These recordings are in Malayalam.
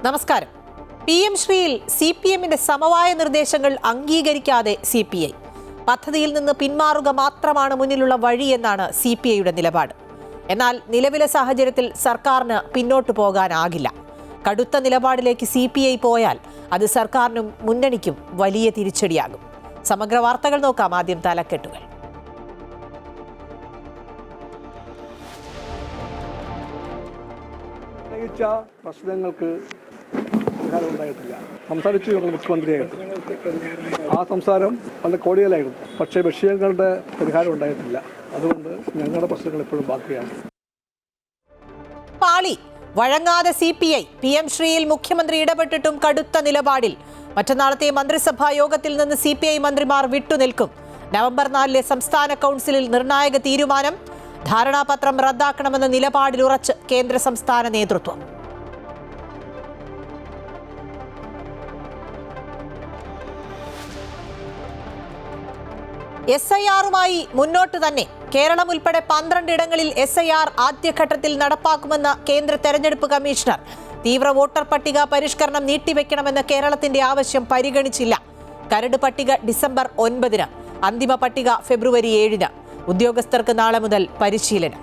നമസ്കാരം. PM ശ്രീയിൽ CPMന്റെ സമവായ നിർദ്ദേശങ്ങൾ അംഗീകരിക്കാതെ CPI. പദ്ധതിയിൽ നിന്ന് പിന്മാറുക മാത്രമാണ് മുന്നിലുള്ള വഴിയെന്നാണ് CPIയുടെ നിലപാട്. എന്നാൽ നിലവിലെ സാഹചര്യത്തിൽ സർക്കാരിന് പിന്നോട്ടു പോകാനാകില്ല. കടുത്ത നിലപാടിലേക്ക് CPI പോയാൽ അത് സർക്കാരിനും മുന്നണിക്കും വലിയ തിരിച്ചടിയാകും. സമഗ്ര വാർത്തകൾ നോക്കാം. ആദ്യം തലക്കെട്ടുകൾ. പ്രശ്നങ്ങൾക്ക് പരിഹാരം ഉണ്ടായിട്ടില്ല. സംസാരിച്ചു മുഖ്യമന്ത്രിയായിട്ട് ആ സംസാരം വളരെ കോടികളായിരുന്നു. പക്ഷേ വിഷയങ്ങളുടെ പരിഹാരം ഉണ്ടായിട്ടില്ല. അതുകൊണ്ട് ഞങ്ങളുടെ പ്രശ്നങ്ങൾ എപ്പോഴും ബാക്കിയാണ്. പാളി വഴങ്ങാതെ CPI. PM ശ്രീയിൽ മുഖ്യമന്ത്രി ഇടപെട്ടിട്ടും കടുത്ത നിലപാടിൽ. മറ്റന്നാളത്തെ മന്ത്രിസഭാ യോഗത്തിൽ നിന്ന് CPI മന്ത്രിമാർ വിട്ടുനിൽക്കും. നവംബർ 4 സംസ്ഥാന കൗൺസിലിൽ നിർണായക തീരുമാനം. ധാരണാപത്രം റദ്ദാക്കണമെന്ന നിലപാടിൽ ഉറച്ച് കേന്ദ്ര സംസ്ഥാന നേതൃത്വം. SIR-മായി മുന്നോട്ട് തന്നെ. കേരളം ഉൾപ്പെടെ 12 ഇടങ്ങളിൽ SIR ആദ്യഘട്ടത്തിൽ നടപ്പാക്കുമെന്ന കേന്ദ്ര തെരഞ്ഞെടുപ്പ് കമ്മീഷണർ. തീവ്ര വോട്ടർ പട്ടിക പരിഷ്കരണം നീട്ടിവെക്കണമെന്ന കേരളത്തിന്റെ ആവശ്യം പരിഗണിച്ചില്ല. കരട് പട്ടിക ഡിസംബർ 9-ന്, അന്തിമ പട്ടിക ഫെബ്രുവരി 7-ന്. ഉദ്യോഗസ്ഥർക്ക് നാളെ മുതൽ പരിശീലനം.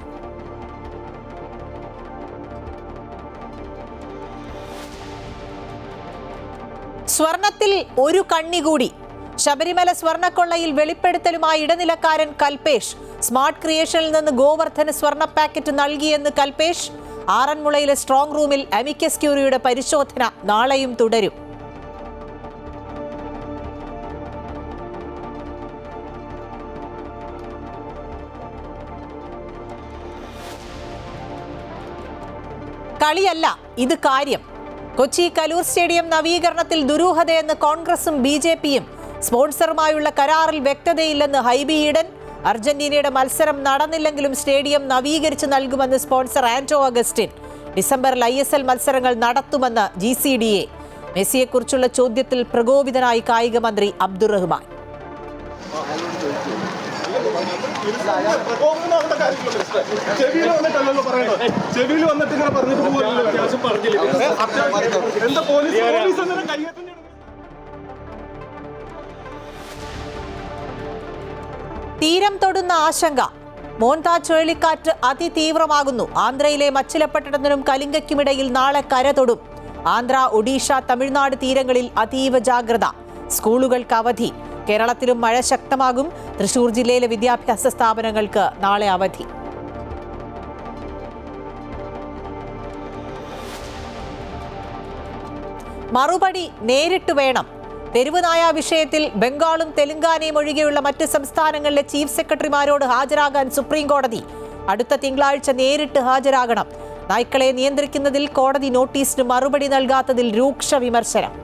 സ്വർണത്തിൽ ഒരു കണ്ണി കൂടി. ശബരിമല സ്വർണ്ണക്കൊള്ളയിൽ വെളിപ്പെടുത്തലുമായി ഇടനിലക്കാരൻ കൽപേഷ്. സ്മാർട്ട് ക്രിയേഷനിൽ നിന്ന് ഗോവർദ്ധന് സ്വർണ്ണ പാക്കറ്റ് നൽകിയെന്ന് കൽപേഷ്. ആറന്മുളയിലെ സ്ട്രോങ് റൂമിൽ അമിക്കസ് ക്യൂറിയുടെ പരിശോധന നാളെയും തുടരും. കളിയല്ല, ഇത് കാര്യം. കൊച്ചി കലൂർ സ്റ്റേഡിയം നവീകരണത്തിൽ ദുരൂഹതയെന്ന് കോൺഗ്രസും BJPയും. സ്പോൺസറുമായുള്ള കരാറിൽ വ്യക്തതയില്ലെന്ന് ഹൈബി ഈഡൻ. അർജന്റീനയുടെ മത്സരം നടന്നില്ലെങ്കിലും സ്റ്റേഡിയം നവീകരിച്ച് നൽകുമെന്ന് സ്പോൺസർ ആന്റോ അഗസ്റ്റിൻ. ഡിസംബറിൽ ISL മത്സരങ്ങൾ നടത്തുമെന്ന് GCDA. മെസ്സിയെക്കുറിച്ചുള്ള ചോദ്യത്തിൽ പ്രകോപിതനായി കായിക മന്ത്രി അബ്ദുറഹ്മാൻ. തീരം തൊടുന്ന ആശങ്ക. മോന്താ ചുഴലിക്കാറ്റ് അതിതീവ്രമാകുന്നു. ആന്ധ്രയിലെ മച്ചിലപ്പട്ടണത്തിനും കലിംഗയ്ക്കുമിടയിൽ നാളെ കര തൊടും. ആന്ധ്ര, ഒഡീഷ, തമിഴ്നാട് തീരങ്ങളിൽ അതീവ ജാഗ്രത. സ്കൂളുകൾക്ക് അവധി. കേരളത്തിലും മഴ ശക്തമാകും. തൃശൂർ ജില്ലയിലെ വിദ്യാഭ്യാസ സ്ഥാപനങ്ങൾക്ക് നാളെ അവധി. മറുപടി നേരിട്ട് വേണം. തെരുവുനായ വിഷയത്തിൽ ബംഗാളും തെലങ്കാനയും ഒഴികെയുള്ള മറ്റ് സംസ്ഥാനങ്ങളിലെ ചീഫ് സെക്രട്ടറിമാരോട് ഹാജരാകാൻ സുപ്രീം കോടതി. അടുത്ത തിങ്കളാഴ്ച നേരിട്ട് ഹാജരാകണം. നായ്ക്കളെ നിയന്ത്രിക്കുന്നതിൽ കോടതി നോട്ടീസിന് മറുപടി നൽകാത്തതിൽ രൂക്ഷ വിമർശനം.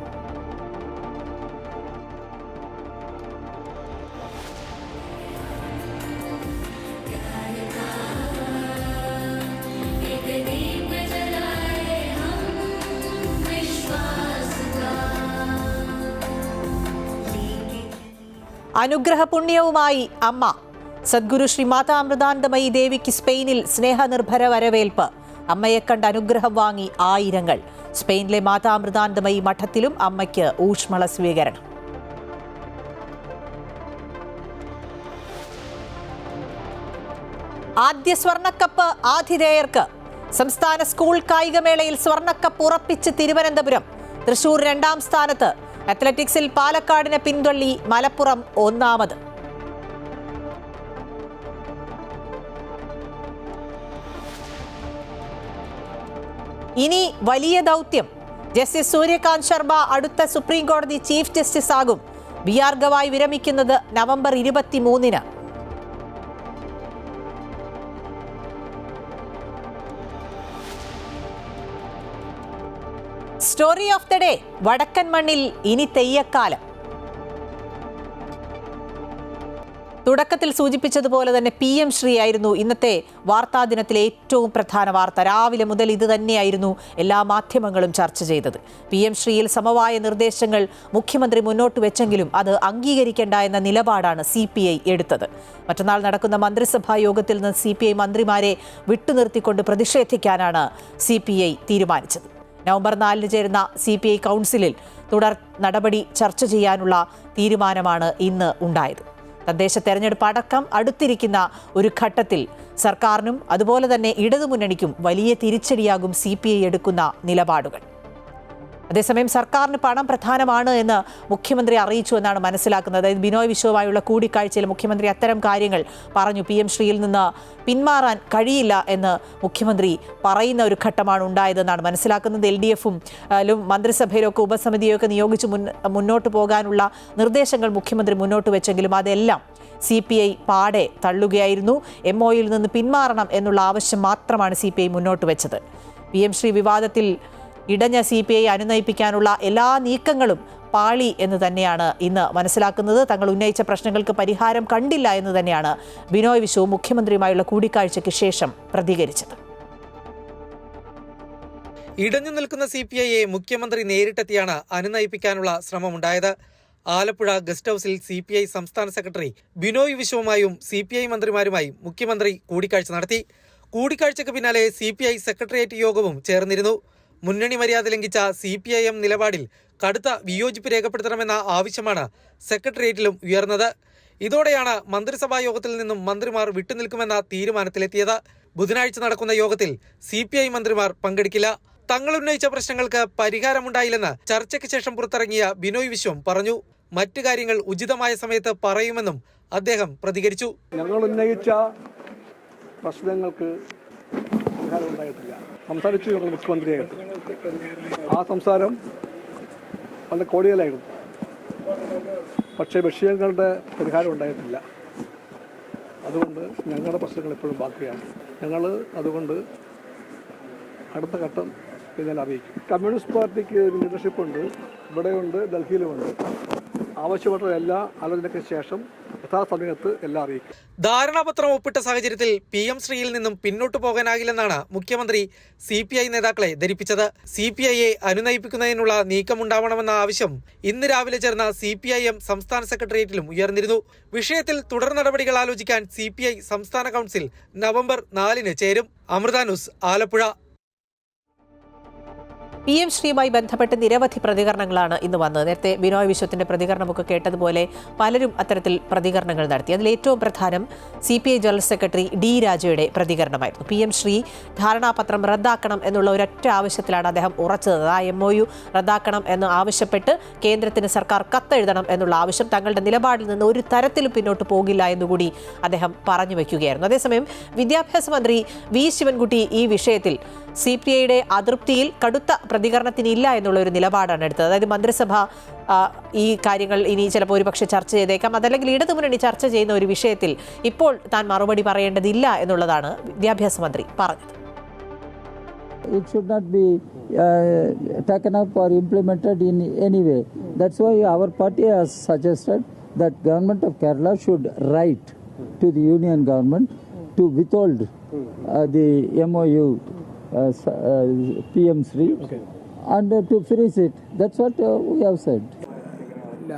അനുഗ്രഹപുണ്യവുമായി അമ്മ. സദ്ഗുരു ശ്രീ മാതാ അമൃതാനന്ദമയി ദേവിക്ക് സ്പെയിനിൽ സ്നേഹനിർഭര വരവേൽപ്പ്. അമ്മയെ കണ്ട് അനുഗ്രഹം വാങ്ങി ആയിരങ്ങൾ. സ്പെയിനിലെ മാതാ അമൃതാനന്ദമയി മഠത്തിലും അമ്മയ്ക്ക് ഊഷ്മള സ്വീകരണം. ആദ്യ സ്വർണ്ണക്കപ്പ് ആതിഥേയർക്ക്. സംസ്ഥാന സ്കൂൾ കായികമേളയിൽ സ്വർണ്ണക്കപ്പ് ഉറപ്പിച്ച് തിരുവനന്തപുരം. തൃശൂർ 2ാം സ്ഥാനത്ത്. അത്ലറ്റിക്സിൽ പാലക്കാടിനെ പിന്തള്ളി മലപ്പുറം 1ാമത്. ഇനി വലിയ ദൗത്യം. ജസ്റ്റിസ് സൂര്യകാന്ത് ശർമ്മ അടുത്ത സുപ്രീം കോടതി ചീഫ് ജസ്റ്റിസ് ആകും. BR ഗവായ് വിരമിക്കുന്നത് നവംബർ 23-ന്. Story of the day. വടക്കൻ മണ്ണിൽ ഇനി തെയ്യക്കാലം. തുടക്കത്തിൽ സൂചിപ്പിച്ചതുപോലെ തന്നെ PM ശ്രീ ആയിരുന്നു ഇന്നത്തെ വാർത്താ ദിനത്തിലെ ഏറ്റവും പ്രധാന വാർത്ത. രാവിലെ മുതൽ ഇത് തന്നെയായിരുന്നു എല്ലാ മാധ്യമങ്ങളും ചർച്ച ചെയ്തത്. PM ശ്രീയിൽ സമവായ നിർദ്ദേശങ്ങൾ മുഖ്യമന്ത്രി മുന്നോട്ട് വെച്ചെങ്കിലും അത് അംഗീകരിക്കേണ്ട എന്ന നിലപാടാണ് CPI എടുത്തത്. മറ്റന്നാൾ നടക്കുന്ന മന്ത്രിസഭാ യോഗത്തിൽ നിന്ന് CPI മന്ത്രിമാരെ വിട്ടുനിർത്തിക്കൊണ്ട് പ്രതിഷേധിക്കാനാണ് CPI തീരുമാനിച്ചത്. നവംബർ 4 ചേരുന്ന CPI കൗൺസിലിൽ തുടർ നടപടി ചർച്ച ചെയ്യാനുള്ള തീരുമാനമാണ് ഇന്ന് ഉണ്ടായത്. തദ്ദേശ തെരഞ്ഞെടുപ്പ് അടക്കം അടുത്തിരിക്കുന്ന ഒരു ഘട്ടത്തിൽ സർക്കാരിനും അതുപോലെ തന്നെ ഇടതുമുന്നണിക്കും വലിയ തിരിച്ചടിയാകും CPI എടുക്കുന്ന നിലപാടുകൾ. അതേസമയം സർക്കാരിന് പണം പ്രധാനമാണ് എന്ന് മുഖ്യമന്ത്രി അറിയിച്ചു എന്നാണ് മനസ്സിലാക്കുന്നത്. അതായത് ബിനോയ് വിശ്വവുമായുള്ള കൂടിക്കാഴ്ചയിൽ മുഖ്യമന്ത്രി അത്തരം കാര്യങ്ങൾ പറഞ്ഞു. PM ശ്രീയിൽ നിന്ന് പിന്മാറാൻ കഴിയില്ല എന്ന് മുഖ്യമന്ത്രി പറയുന്ന ഒരു ഘട്ടമാണ് ഉണ്ടായതെന്നാണ് മനസ്സിലാക്കുന്നത്. LDF-ഉം മന്ത്രിസഭയിലൊക്കെ ഉപസമിതിയൊക്കെ നിയോഗിച്ച് മുന്നോട്ട് പോകാനുള്ള നിർദ്ദേശങ്ങൾ മുഖ്യമന്ത്രി മുന്നോട്ട് വെച്ചെങ്കിലും അതെല്ലാം CPI പാടെ തള്ളുകയായിരുന്നു. MOUയിൽ നിന്ന് പിന്മാറണം എന്നുള്ള ആവശ്യം മാത്രമാണ് CPI മുന്നോട്ട് വെച്ചത്. PM ശ്രീ വിവാദത്തിൽ ഇടഞ്ഞ CPI അനുനയിപ്പിക്കാനുള്ള എല്ലാ നീക്കങ്ങളും പാളി എന്ന് തന്നെയാണ് ഇന്ന് മനസ്സിലാക്കുന്നത്. തങ്ങൾ ഉന്നയിച്ച പ്രശ്നങ്ങൾക്ക് പരിഹാരം കണ്ടില്ല എന്ന് തന്നെയാണ് ബിനോയ് വിശ്വ മുഖ്യമന്ത്രിയുമായുള്ള കൂടിക്കാഴ്ചയ്ക്ക് ശേഷം പ്രതികരിച്ചത്. ഇടഞ്ഞു നിൽക്കുന്ന CPIയെ മുഖ്യമന്ത്രി നേരിട്ടെത്തിയാണ് അനുനയിപ്പിക്കാനുള്ള ശ്രമമുണ്ടായത്. ആലപ്പുഴ ഗസ്റ്റ് ഹൌസിൽ CPI സംസ്ഥാന സെക്രട്ടറി ബിനോയ് വിശ്വവുമായും CPI മന്ത്രിമാരുമായും മുഖ്യമന്ത്രി കൂടിക്കാഴ്ച നടത്തി. കൂടിക്കാഴ്ചയ്ക്ക് പിന്നാലെ CPI സെക്രട്ടേറിയറ്റ് യോഗവും ചേർന്നിരുന്നു. മുന്നണി മര്യാദ ലംഘിച്ച CPIM നിലപാടിൽ കടുത്ത വിയോജിപ്പ് രേഖപ്പെടുത്തണമെന്ന ആവശ്യമാണ് സെക്രട്ടേറിയറ്റിലും ഉയർന്നത്. ഇതോടെയാണ് മന്ത്രിസഭാ യോഗത്തിൽ നിന്നും മന്ത്രിമാർ വിട്ടുനിൽക്കുമെന്ന തീരുമാനത്തിലെത്തിയത്. ബുധനാഴ്ച നടക്കുന്ന യോഗത്തിൽ CPI മന്ത്രിമാർ പങ്കെടുക്കില്ല. തങ്ങൾ ഉന്നയിച്ച പ്രശ്നങ്ങൾക്ക് പരിഹാരമുണ്ടായില്ലെന്ന് ചർച്ചയ്ക്ക് ശേഷം പുറത്തിറങ്ങിയ ബിനോയ് വിശ്വം പറഞ്ഞു. മറ്റു കാര്യങ്ങൾ ഉചിതമായ സമയത്ത് പറയുമെന്നും അദ്ദേഹം പ്രതികരിച്ചു. ഞങ്ങൾ ഉന്നയിച്ച പ്രശ്നങ്ങൾക്ക് പരിഹാരം ഉണ്ടായിട്ടില്ല. സംസാരിച്ചു ഞങ്ങൾ മുഖ്യമന്ത്രിയായിട്ട്. ആ സംസാരം വളരെ കോടികളായിരുന്നു. പക്ഷേ വിഷയങ്ങളുടെ പരിഹാരം ഉണ്ടായിട്ടില്ല. അതുകൊണ്ട് ഞങ്ങളുടെ പ്രശ്നങ്ങൾ ഇപ്പോഴും ബാക്കിയാണ്. ഞങ്ങൾ അതുകൊണ്ട് അടുത്ത ഘട്ടം ഞാൻ അറിയിക്കും. കമ്മ്യൂണിസ്റ്റ് പാർട്ടിക്ക് ഒരു ലീഡർഷിപ്പുണ്ട്, ഇവിടെയുണ്ട്, ഡൽഹിയിലുമുണ്ട്. ആവശ്യപ്പെട്ട എല്ലാ ആലോചനയ്ക്ക് ശേഷം യഥാസമയത്ത് എല്ലാം അറിയിക്കും. ധാരണാപത്രം ഒപ്പിട്ട സാഹചര്യത്തിൽ PM ശ്രീയിൽ നിന്നും പിന്നോട്ടു പോകാനാകില്ലെന്നാണ് മുഖ്യമന്ത്രി CPI നേതാക്കളെ ധരിപ്പിച്ചത്. CPIയെ അനുനയിപ്പിക്കുന്നതിനുള്ള നീക്കമുണ്ടാവണമെന്ന ആവശ്യം ഇന്ന് രാവിലെ ചേർന്ന CPIM സംസ്ഥാന സെക്രട്ടേറിയറ്റിലും ഉയർന്നിരുന്നു. വിഷയത്തിൽ തുടർ നടപടികൾ ആലോചിക്കാൻ CPI സംസ്ഥാന കൗൺസിൽ നവംബർ 4 ചേരും. അമൃത ന്യൂസ്, ആലപ്പുഴ. PM ശ്രീയുമായി ബന്ധപ്പെട്ട് നിരവധി പ്രതികരണങ്ങളാണ് ഇന്ന് വന്നത്. നേരത്തെ ബിനോയ് വിശ്വത്തിന്റെ പ്രതികരണമൊക്കെ കേട്ടതുപോലെ പലരും അത്തരത്തിൽ പ്രതികരണങ്ങൾ നടത്തി. അതിൽ ഏറ്റവും പ്രധാനം CPI general secretary D രാജയുടെ പ്രതികരണമായിരുന്നു. PM Shri ധാരണാപത്രം റദ്ദാക്കണം എന്നുള്ള ഒരൊറ്റ ആവശ്യത്തിലാണ് അദ്ദേഹം ഉറച്ചത്. ആ MOU റദ്ദാക്കണം എന്ന് ആവശ്യപ്പെട്ട് കേന്ദ്രത്തിന് സർക്കാർ കത്തെഴുതണം എന്നുള്ള ആവശ്യം തങ്ങളുടെ നിലപാടിൽ നിന്ന് ഒരു തരത്തിലും പിന്നോട്ട് പോകില്ല എന്നുകൂടി അദ്ദേഹം പറഞ്ഞു വയ്ക്കുകയായിരുന്നു. അതേസമയം വിദ്യാഭ്യാസ മന്ത്രി V ശിവൻകുട്ടി ഈ വിഷയത്തിൽ CPIയുടെ അതൃപ്തിയിൽ കടുത്ത പ്രതികരണത്തിനില്ല എന്നുള്ള ഒരു നിലപാടാണ് എടുത്തത്. അതായത് മന്ത്രിസഭ ഈ കാര്യങ്ങൾ ഇനി ചിലപ്പോൾ ഒരുപക്ഷെ ചർച്ച ചെയ്തേക്കാം, അതല്ലെങ്കിൽ ഇടതുമുന്നണി ചർച്ച ചെയ്യുന്ന ഒരു വിഷയത്തിൽ ഇപ്പോൾ താൻ മറുപടി പറയേണ്ടതില്ല എന്നുള്ളതാണ് വിദ്യാഭ്യാസ മന്ത്രി പറഞ്ഞത്. It should not be taken up or implemented in any way. That's why our party has suggested that government of Kerala should write to the union government to withhold the MOU PM Sri and to freeze it. That's what we have said.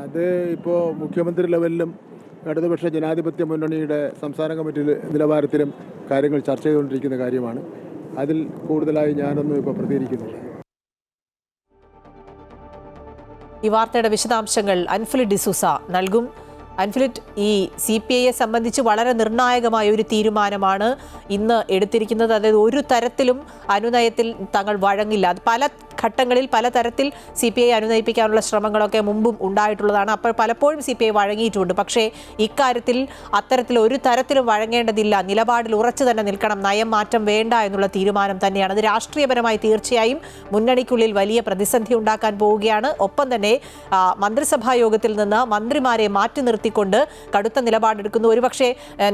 അത് ഇപ്പോൾ മുഖ്യമന്ത്രി ലെവലിലും ഇടതുപക്ഷ ജനാധിപത്യ മുന്നണിയുടെ സംസ്ഥാന കമ്മിറ്റി നിലവാരത്തിലും കാര്യങ്ങൾ ചർച്ച ചെയ്തുകൊണ്ടിരിക്കുന്ന കാര്യമാണ്. അതിൽ കൂടുതലായി ഞാനൊന്നും ഇപ്പോൾ പ്രതികരിക്കുന്നില്ല. ഈ വാർത്തയുടെ വിശദാംശങ്ങൾ അൻഫിലിറ്റ് ഡിസൂസ നൽകും. അൻഫിലിറ്റ്, ഈ CPIയെ സംബന്ധിച്ച് വളരെ നിർണായകമായ ഒരു തീരുമാനമാണ് ഇന്ന് എടുത്തിരിക്കുന്നത്. അതായത് ഒരു തരത്തിലും അനുനയത്തിൽ തങ്ങൾ വഴങ്ങില്ല. അത് പല ഘട്ടങ്ങളിൽ പലതരത്തിൽ CPI അനുനയിപ്പിക്കാനുള്ള ശ്രമങ്ങളൊക്കെ മുമ്പും ഉണ്ടായിട്ടുള്ളതാണ്. അപ്പോൾ പലപ്പോഴും CPI വഴങ്ങിയിട്ടുമുണ്ട്. പക്ഷേ ഇക്കാര്യത്തിൽ അത്തരത്തിൽ ഒരു തരത്തിലും വഴങ്ങേണ്ടതില്ല, നിലപാടിൽ ഉറച്ചു തന്നെ നിൽക്കണം, നയം മാറ്റം വേണ്ട എന്നുള്ള തീരുമാനം തന്നെയാണ്. അത് രാഷ്ട്രീയപരമായി തീർച്ചയായും മുന്നണിക്കുള്ളിൽ വലിയ പ്രതിസന്ധി ഉണ്ടാക്കാൻ പോവുകയാണ്. ഒപ്പം തന്നെ മന്ത്രിസഭാ യോഗത്തിൽ നിന്ന് മന്ത്രിമാരെ മാറ്റി നിർത്തിക്കൊണ്ട് കടുത്ത നിലപാടെടുക്കുന്നു. ഒരുപക്ഷെ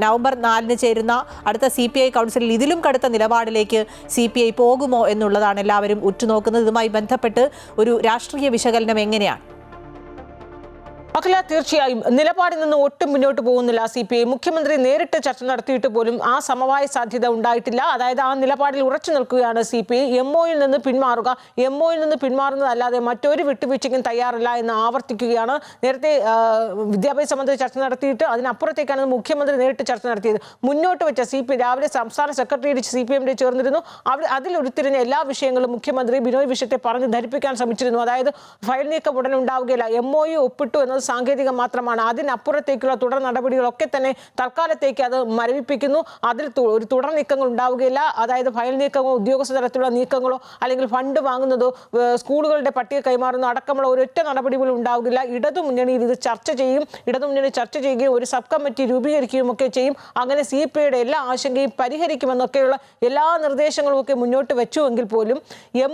നവംബർ 4 ചേരുന്ന അടുത്ത CPI കൗൺസിലിൽ ഇതിലും കടുത്ത നിലപാടിലേക്ക് CPI പോകുമോ എന്നുള്ളതാണ് എല്ലാവരും ഉറ്റുനോക്കുന്നത്. ഇതുമായി ബന്ധപ്പെട്ട് ഒരു രാഷ്ട്രീയ വിശകലനം എങ്ങനെയാണ്? അഖില, തീർച്ചയായും നിലപാടിൽ നിന്ന് ഒട്ടും മുന്നോട്ട് പോകുന്നില്ല CPI. മുഖ്യമന്ത്രി നേരിട്ട് ചർച്ച നടത്തിയിട്ട് പോലും ആ സമവായ സാധ്യത ഉണ്ടായിട്ടില്ല. അതായത് ആ നിലപാടിൽ ഉറച്ചു നിൽക്കുകയാണ് CPI. MOയിൽ നിന്ന് പിന്മാറുക, MOയിൽ നിന്ന് പിന്മാറുന്നതല്ലാതെ മറ്റൊരു വിട്ടുവീഴ്ചയ്ക്കും തയ്യാറല്ല എന്ന് ആവർത്തിക്കുകയാണ്. നേരത്തെ വിദ്യാഭ്യാസ മന്ത്രി ചർച്ച നടത്തിയിട്ട് അതിനപ്പുറത്തേക്കാണ് മുഖ്യമന്ത്രി നേരിട്ട് ചർച്ച നടത്തിയത്. മുന്നോട്ട് വെച്ച CPI രാവിലെ സംസ്ഥാന സെക്രട്ടേറിയറ്റ് CPM ചേർന്നിരുന്നു. അതിൽ ഉരുത്തിരിഞ്ഞ എല്ലാ വിഷയങ്ങളും മുഖ്യമന്ത്രി ബിനോയ് വിശ്വത്തെ പറഞ്ഞ് ധരിപ്പിക്കാൻ ശ്രമിച്ചിരുന്നു. അതായത് ഫയൽ നീക്കം ഉടൻ ഉണ്ടാവുകയില്ല, MOU ഒപ്പിട്ടു എന്നത് സാങ്കേതികം മാത്രമാണ്, അതിനപ്പുറത്തേക്കുള്ള തുടർ നടപടികളൊക്കെ തന്നെ തൽക്കാലത്തേക്ക് അത് മരവിപ്പിക്കുന്നു, അതിൽ ഒരു തുടർ നീക്കങ്ങൾ ഉണ്ടാവുകയില്ല. അതായത് ഫയൽ നീക്കമോ ഉദ്യോഗസ്ഥ തലത്തിലുള്ള നീക്കങ്ങളോ അല്ലെങ്കിൽ ഫണ്ട് വാങ്ങുന്നതോ സ്കൂളുകളുടെ പട്ടിക കൈമാറുന്നതോ അടക്കമുള്ള ഒരൊറ്റ നടപടികളും ഉണ്ടാവുകയില്ല. ഇടതുമുന്നണിയിൽ ഇത് ചർച്ച ചെയ്യും, ഇടതുമുന്നണി ചർച്ച ചെയ്യുകയും ഒരു സബ് കമ്മിറ്റി രൂപീകരിക്കുകയും ഒക്കെ ചെയ്യും. അങ്ങനെ CPIയുടെ എല്ലാ ആശങ്കയും പരിഹരിക്കുമെന്നൊക്കെയുള്ള എല്ലാ നിർദ്ദേശങ്ങളും ഒക്കെ മുന്നോട്ട് വെച്ചുവെങ്കിൽ പോലും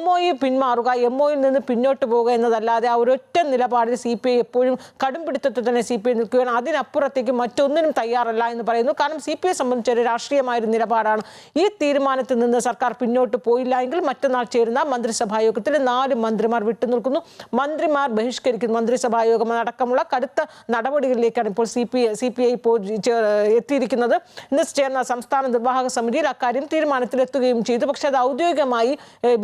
MOU പിന്മാറുക, MOയിൽ നിന്ന് പിന്നോട്ട് പോകുക എന്നതല്ലാതെ ആ ഒരൊറ്റ നിലപാടിൽ CPI എപ്പോഴും കടും പിടുത്തത്തിൽ തന്നെ CPI നിൽക്കുകയാണ്. അതിനപ്പുറത്തേക്ക് മറ്റൊന്നിനും തയ്യാറല്ല എന്ന് പറയുന്നു. കാരണം CPI സംബന്ധിച്ച ഒരു രാഷ്ട്രീയമായൊരു നിലപാടാണ്. ഈ തീരുമാനത്തിൽ നിന്ന് സർക്കാർ പിന്നോട്ട് പോയില്ല എങ്കിൽ മറ്റന്നാൾ ചേരുന്ന മന്ത്രിസഭാ യോഗത്തിൽ 4 മന്ത്രിമാർ വിട്ടുനിൽക്കുന്നു, മന്ത്രിമാർ ബഹിഷ്കരിക്കുന്നു. മന്ത്രിസഭാ യോഗം അടക്കമുള്ള കടുത്ത നടപടികളിലേക്കാണ് ഇപ്പോൾ CPI ഇപ്പോൾ എത്തിയിരിക്കുന്നത്. ഇന്ന് ചേർന്ന സംസ്ഥാന നിർവാഹക സമിതിയിൽ അക്കാര്യം തീരുമാനത്തിലെത്തുകയും ചെയ്തു. പക്ഷേ അത് ഔദ്യോഗികമായി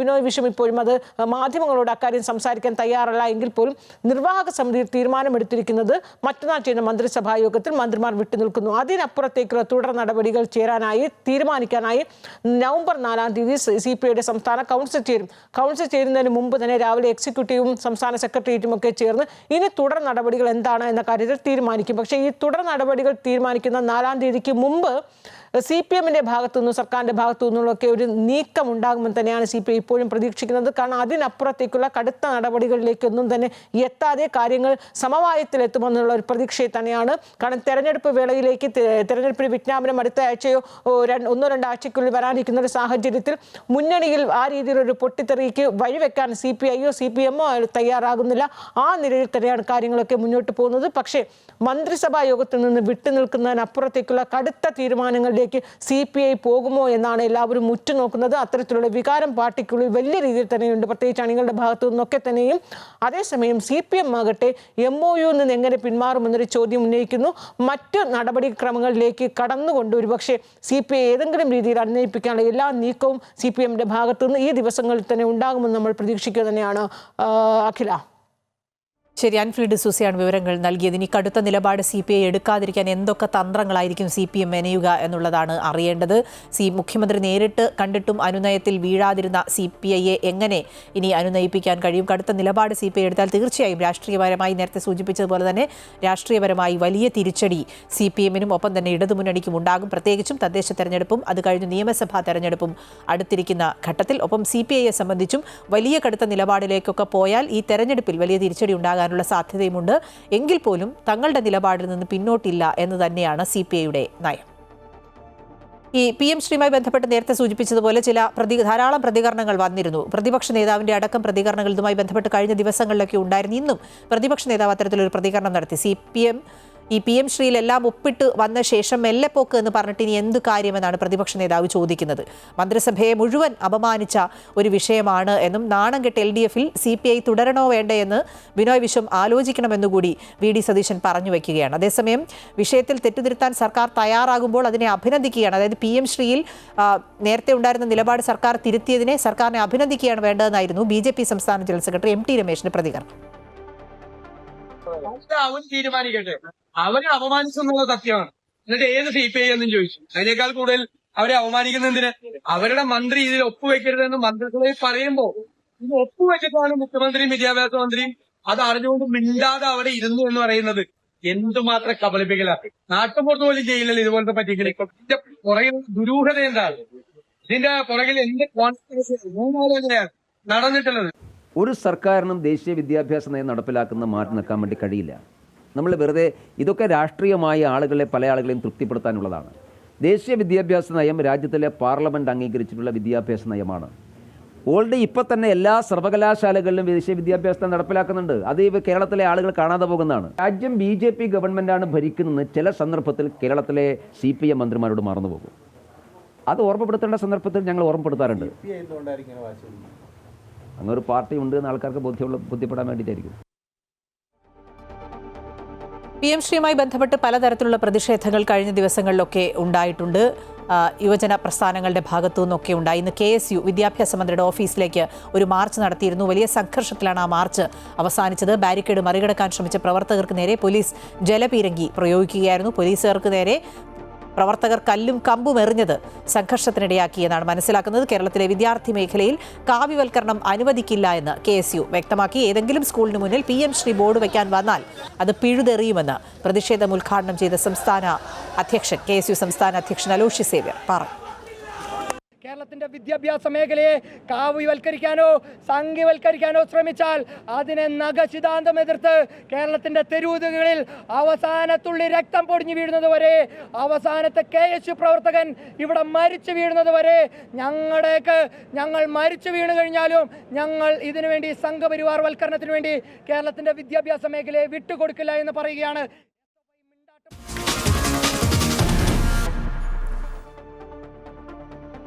ബിനോയ് വിശ്വം ഇപ്പോഴും അത് മാധ്യമങ്ങളോട് അക്കാര്യം സംസാരിക്കാൻ തയ്യാറല്ല എങ്കിൽ പോലും നിർവാഹക സമിതിയിൽ തീരുമാനമെടുത്തിരിക്കുന്നത് മറ്റന്നാൾ ചെയ്യുന്ന മന്ത്രിസഭാ യോഗത്തിൽ മന്ത്രിമാർ വിട്ടുനിൽക്കുന്നു. അതിനപ്പുറത്തേക്കുള്ള തുടർ നടപടികൾ തീരുമാനിക്കാനായി നവംബർ 4-ാം തീയതി CPIയുടെ സംസ്ഥാന കൗൺസിൽ ചേരും. കൗൺസിൽ ചേരുന്നതിന് മുമ്പ് തന്നെ രാവിലെ എക്സിക്യൂട്ടീവും സംസ്ഥാന സെക്രട്ടേറിയറ്റും ഒക്കെ ചേർന്ന് ഇനി തുടർ നടപടികൾ എന്താണ് എന്ന കാര്യത്തിൽ തീരുമാനിക്കും. പക്ഷേ ഈ തുടർ നടപടികൾ തീരുമാനിക്കുന്ന 4-ാം തീയതിക്ക് മുമ്പ് CPMന്റെ ഭാഗത്തു നിന്നും സർക്കാരിൻ്റെ ഭാഗത്തു നിന്നുള്ളൊക്കെ ഒരു നീക്കം ഉണ്ടാകുമെന്ന് തന്നെയാണ് CPI ഇപ്പോഴും പ്രതീക്ഷിക്കുന്നത്. കാരണം അതിനപ്പുറത്തേക്കുള്ള കടുത്ത നടപടികളിലേക്കൊന്നും തന്നെ എത്താതെ കാര്യങ്ങൾ സമവായത്തിലെത്തുമെന്നുള്ള ഒരു പ്രതീക്ഷയിൽ തന്നെയാണ്. കാരണം തെരഞ്ഞെടുപ്പ് വേളയിലേക്ക് തെരഞ്ഞെടുപ്പിന് വിജ്ഞാപനം അടുത്ത ആഴ്ചയോ 1-2 ആഴ്ചയ്ക്കുള്ളിൽ വരാനിരിക്കുന്ന ഒരു സാഹചര്യത്തിൽ മുന്നണിയിൽ ആ രീതിയിലൊരു പൊട്ടിത്തെറിക്ക് വഴിവെക്കാൻ CPIയോ CPMോ തയ്യാറാകുന്നില്ല. ആ നിലയിൽ തന്നെയാണ് കാര്യങ്ങളൊക്കെ മുന്നോട്ട് പോകുന്നത്. പക്ഷേ മന്ത്രിസഭാ യോഗത്തിൽ നിന്ന് വിട്ടുനിൽക്കുന്നതിനപ്പുറത്തേക്കുള്ള കടുത്ത തീരുമാനങ്ങളിലേക്ക് CPI പോകുമോ എന്നാണ് എല്ലാവരും ഉറ്റുനോക്കുന്നത്. അത്തരത്തിലുള്ള വികാരം പാർട്ടിക്കുള്ളിൽ വലിയ രീതിയിൽ തന്നെയുണ്ട്, പ്രത്യേകിച്ച് അണികളുടെ ഭാഗത്തു നിന്നൊക്കെ തന്നെയും. അതേസമയം CPM ആകട്ടെ MOUയിൽ നിന്ന് എങ്ങനെ പിന്മാറുമെന്നൊരു ചോദ്യം ഉന്നയിക്കുന്നു. മറ്റ് നടപടിക്രമങ്ങളിലേക്ക് കടന്നുകൊണ്ട് ഒരുപക്ഷെ CPI ഏതെങ്കിലും രീതിയിൽ അന്വയിപ്പിക്കാനുള്ള എല്ലാ നീക്കവും CPMന്റെ ഭാഗത്തു നിന്ന് ഈ ദിവസങ്ങളിൽ തന്നെ ഉണ്ടാകുമെന്ന് നമ്മൾ പ്രതീക്ഷിക്കുക തന്നെയാണ്. അഖില. ശരി, അൻഫ്രീഡ് സൂസിയാണ് വിവരങ്ങൾ നൽകിയത്. ഇനി കടുത്ത നിലപാട് CPI എടുക്കാതിരിക്കാൻ എന്തൊക്കെ തന്ത്രങ്ങളായിരിക്കും CPM മെനയുക എന്നുള്ളതാണ് അറിയേണ്ടത്. മുഖ്യമന്ത്രി നേരിട്ട് കണ്ടിട്ടും അനുനയത്തിൽ വീഴാതിരുന്ന CPIയെ എങ്ങനെ ഇനി അനുനയിപ്പിക്കാൻ കഴിയും? കടുത്ത നിലപാട് CPI എടുത്താൽ തീർച്ചയായും രാഷ്ട്രീയപരമായി നേരത്തെ സൂചിപ്പിച്ചതുപോലെ തന്നെ രാഷ്ട്രീയപരമായി വലിയ തിരിച്ചടി CPMനും ഒപ്പം തന്നെ ഇടതുമുന്നണിക്കും ഉണ്ടാകും. പ്രത്യേകിച്ചും തദ്ദേശ തെരഞ്ഞെടുപ്പും അത് കഴിഞ്ഞ് നിയമസഭാ തെരഞ്ഞെടുപ്പും അടുത്തിരിക്കുന്ന ഘട്ടത്തിൽ. ഒപ്പം CPIയെ സംബന്ധിച്ചും വലിയ കടുത്ത നിലപാടിലേക്കൊക്കെ പോയാൽ ഈ തെരഞ്ഞെടുപ്പിൽ വലിയ തിരിച്ചടി ഉണ്ടാകാനുള്ള സാധ്യതയുമുണ്ട്. എങ്കിൽ പോലും തങ്ങളുടെ നിലപാടിൽ നിന്ന് പിന്നോട്ടില്ല എന്ന് തന്നെയാണ് CPIയുടെ നയം. ഈ PM ശ്രീയുമായി ബന്ധപ്പെട്ട് നേരത്തെ സൂചിപ്പിച്ചതുപോലെ ധാരാളം പ്രതികരണങ്ങൾ വന്നിരുന്നു. പ്രതിപക്ഷ നേതാവിൻ്റെ അടക്കം പ്രതികരണങ്ങൾ ഇതുമായി ബന്ധപ്പെട്ട് കഴിഞ്ഞ ദിവസങ്ങളിലൊക്കെ ഉണ്ടായിരുന്നു. ഇന്നും പ്രതിപക്ഷ നേതാവ് അത്തരത്തിലൊരു പ്രതികരണം നടത്തി. PM ശ്രീയിൽ എല്ലാം ഒപ്പിട്ട് വന്ന ശേഷം മെല്ലെപ്പോക്ക് എന്ന് പറഞ്ഞിട്ട് ഇനി എന്ത് കാര്യമെന്നാണ് പ്രതിപക്ഷ നേതാവ് ചോദിക്കുന്നത്. മന്ത്രിസഭയെ മുഴുവൻ അപമാനിച്ച ഒരു വിഷയമാണ് എന്നും നാണം കെട്ട് LDFൽ CPI തുടരണോ വേണ്ടേ എന്ന് ബിനോയ് വിശ്വം ആലോചിക്കണമെന്നുകൂടി VD സതീശൻ പറഞ്ഞു വയ്ക്കുകയാണ്. അതേസമയം വിഷയത്തിൽ തെറ്റുതിരുത്താൻ സർക്കാർ തയ്യാറാകുമ്പോൾ അതിനെ അഭിനന്ദിക്കുകയാണ്. അതായത് PM ശ്രീയിൽ നേരത്തെ ഉണ്ടായിരുന്ന നിലപാട് സർക്കാർ തിരുത്തിയതിനെ സർക്കാരിനെ അഭിനന്ദിക്കുകയാണ് വേണ്ടതെന്നായിരുന്നു BJP സംസ്ഥാന ജനറൽ സെക്രട്ടറി MT രമേശിന്റെ പ്രതികരണം. അവൻ തീരുമാനിക്കട്ടെ, അവരെ അപമാനിച്ചെന്നുള്ള സത്യമാണ്. എന്നിട്ട് ഏത് CPI എന്നും ചോദിച്ചു. അതിനേക്കാൾ കൂടുതൽ അവരെ അവമാനിക്കുന്നതിന് അവരുടെ മന്ത്രി ഇതിൽ ഒപ്പുവെക്കരുതെന്ന് മന്ത്രിസഭയിൽ പറയുമ്പോ ഇത് ഒപ്പുവെച്ചിട്ടാണ് മുഖ്യമന്ത്രിയും വിദ്യാഭ്യാസ മന്ത്രിയും അത് അറിഞ്ഞുകൊണ്ട് മിണ്ടാതെ അവിടെ ഇരുന്നു എന്ന് പറയുന്നത് എന്തുമാത്രം കബളിപ്പിക്കലാണ്. നാട്ടുപുറത്ത് പോലും ചെയ്യില്ലല്ലോ ഇതുപോലത്തെ പറ്റിക്കല്. ഇതിന്റെ പുറകിൽ ദുരൂഹത എന്താണ്? ഇതിന്റെ പുറകിൽ എന്ത് കോൺഫിഡൻസ് നടന്നിട്ടുള്ളത്? ഒരു സർക്കാരിനും ദേശീയ വിദ്യാഭ്യാസ നയം നടപ്പിലാക്കുന്ന മാറ്റി നിൽക്കാൻ വേണ്ടി കഴിയില്ല. നമ്മൾ വെറുതെ ഇതൊക്കെ രാഷ്ട്രീയമായ പല ആളുകളെയും തൃപ്തിപ്പെടുത്താനുള്ളതാണ്. ദേശീയ വിദ്യാഭ്യാസ നയം രാജ്യത്തിലെ പാർലമെൻറ്റ് അംഗീകരിച്ചിട്ടുള്ള വിദ്യാഭ്യാസ നയമാണ്. ഓൾറെഡി ഇപ്പോൾ തന്നെ എല്ലാ സർവകലാശാലകളിലും ദേശീയ വിദ്യാഭ്യാസം നടപ്പിലാക്കുന്നുണ്ട്. അത് കേരളത്തിലെ ആളുകൾ കാണാതെ പോകുന്നതാണ്. രാജ്യം BJP ഗവൺമെൻറ്റാണ് ഭരിക്കുന്നത്. ചില സന്ദർഭത്തിൽ കേരളത്തിലെ CPM മന്ത്രിമാരോട് മറന്നുപോകും. അത് ഓർമ്മപ്പെടുത്തേണ്ട സന്ദർഭത്തിൽ ഞങ്ങൾ ഓർമ്മപ്പെടുത്താറുണ്ട്. അങ്ങനെ ഒരു പാർട്ടി ഉണ്ട് എന്ന് ആൾക്കാർക്ക് ബോധ്യപ്പെടാൻ വേണ്ടിയിട്ടായിരിക്കും. PM ശ്രീയുമായി ബന്ധപ്പെട്ട് പലതരത്തിലുള്ള പ്രതിഷേധങ്ങൾ കഴിഞ്ഞ ദിവസങ്ങളിലൊക്കെ ഉണ്ടായിട്ടുണ്ട്. യുവജന പ്രസ്ഥാനങ്ങളുടെ ഭാഗത്തു നിന്നൊക്കെ ഉണ്ടായി. ഇന്ന് KSU വിദ്യാഭ്യാസ മന്ത്രിയുടെ ഓഫീസിലേക്ക് ഒരു മാർച്ച് നടത്തിയിരുന്നു. വലിയ സംഘർഷത്തിലാണ് ആ മാർച്ച് അവസാനിച്ചത്. ബാരിക്കേഡ് മറികടക്കാൻ ശ്രമിച്ച പ്രവർത്തകർക്ക് നേരെ പോലീസ് ജലപീരങ്കി പ്രയോഗിക്കുകയായിരുന്നു. പോലീസുകാർക്ക് നേരെ പ്രവർത്തകർ കല്ലും കമ്പും എറിഞ്ഞത് സംഘർഷത്തിനിടയാക്കിയെന്നാണ് മനസ്സിലാക്കുന്നത്. കേരളത്തിലെ വിദ്യാർത്ഥി മേഖലയിൽ കാവ്യവൽക്കരണം അനുവദിക്കില്ല എന്ന് KSU വ്യക്തമാക്കി. ഏതെങ്കിലും സ്കൂളിന് മുന്നിൽ PM ശ്രീ ബോർഡ് വയ്ക്കാൻ വന്നാൽ അത് പിഴുതെറിയുമെന്ന് പ്രതിഷേധം ഉദ്ഘാടനം ചെയ്ത സംസ്ഥാന അധ്യക്ഷൻ KSU സംസ്ഥാന അധ്യക്ഷൻ അലോഷ്യസ് സേവ്യർ പറഞ്ഞു. കേരളത്തിന്റെ വിദ്യാഭ്യാസ മേഖലയെ കാവ്യവൽക്കരിക്കാനോ സംഘവൽക്കരിക്കാനോ ശ്രമിച്ചാൽ അതിനെ നഖശിതാന്തം എതിർത്ത് കേരളത്തിന്റെ തെരുവുകളിൽ അവസാനത്തുള്ളി രക്തം പൊടിഞ്ഞു വീഴുന്നത് വരെ, അവസാനത്തെ KSU പ്രവർത്തകൻ ഇവിടെ മരിച്ചു വീഴുന്നത് വരെ, ഞങ്ങൾ മരിച്ചു വീണു കഴിഞ്ഞാലും ഞങ്ങൾ ഇതിനുവേണ്ടി സംഘപരിവാർ വൽക്കരണത്തിന് വേണ്ടി കേരളത്തിന്റെ വിദ്യാഭ്യാസ മേഖലയെ വിട്ടുകൊടുക്കില്ല എന്ന് പറയുകയാണ്.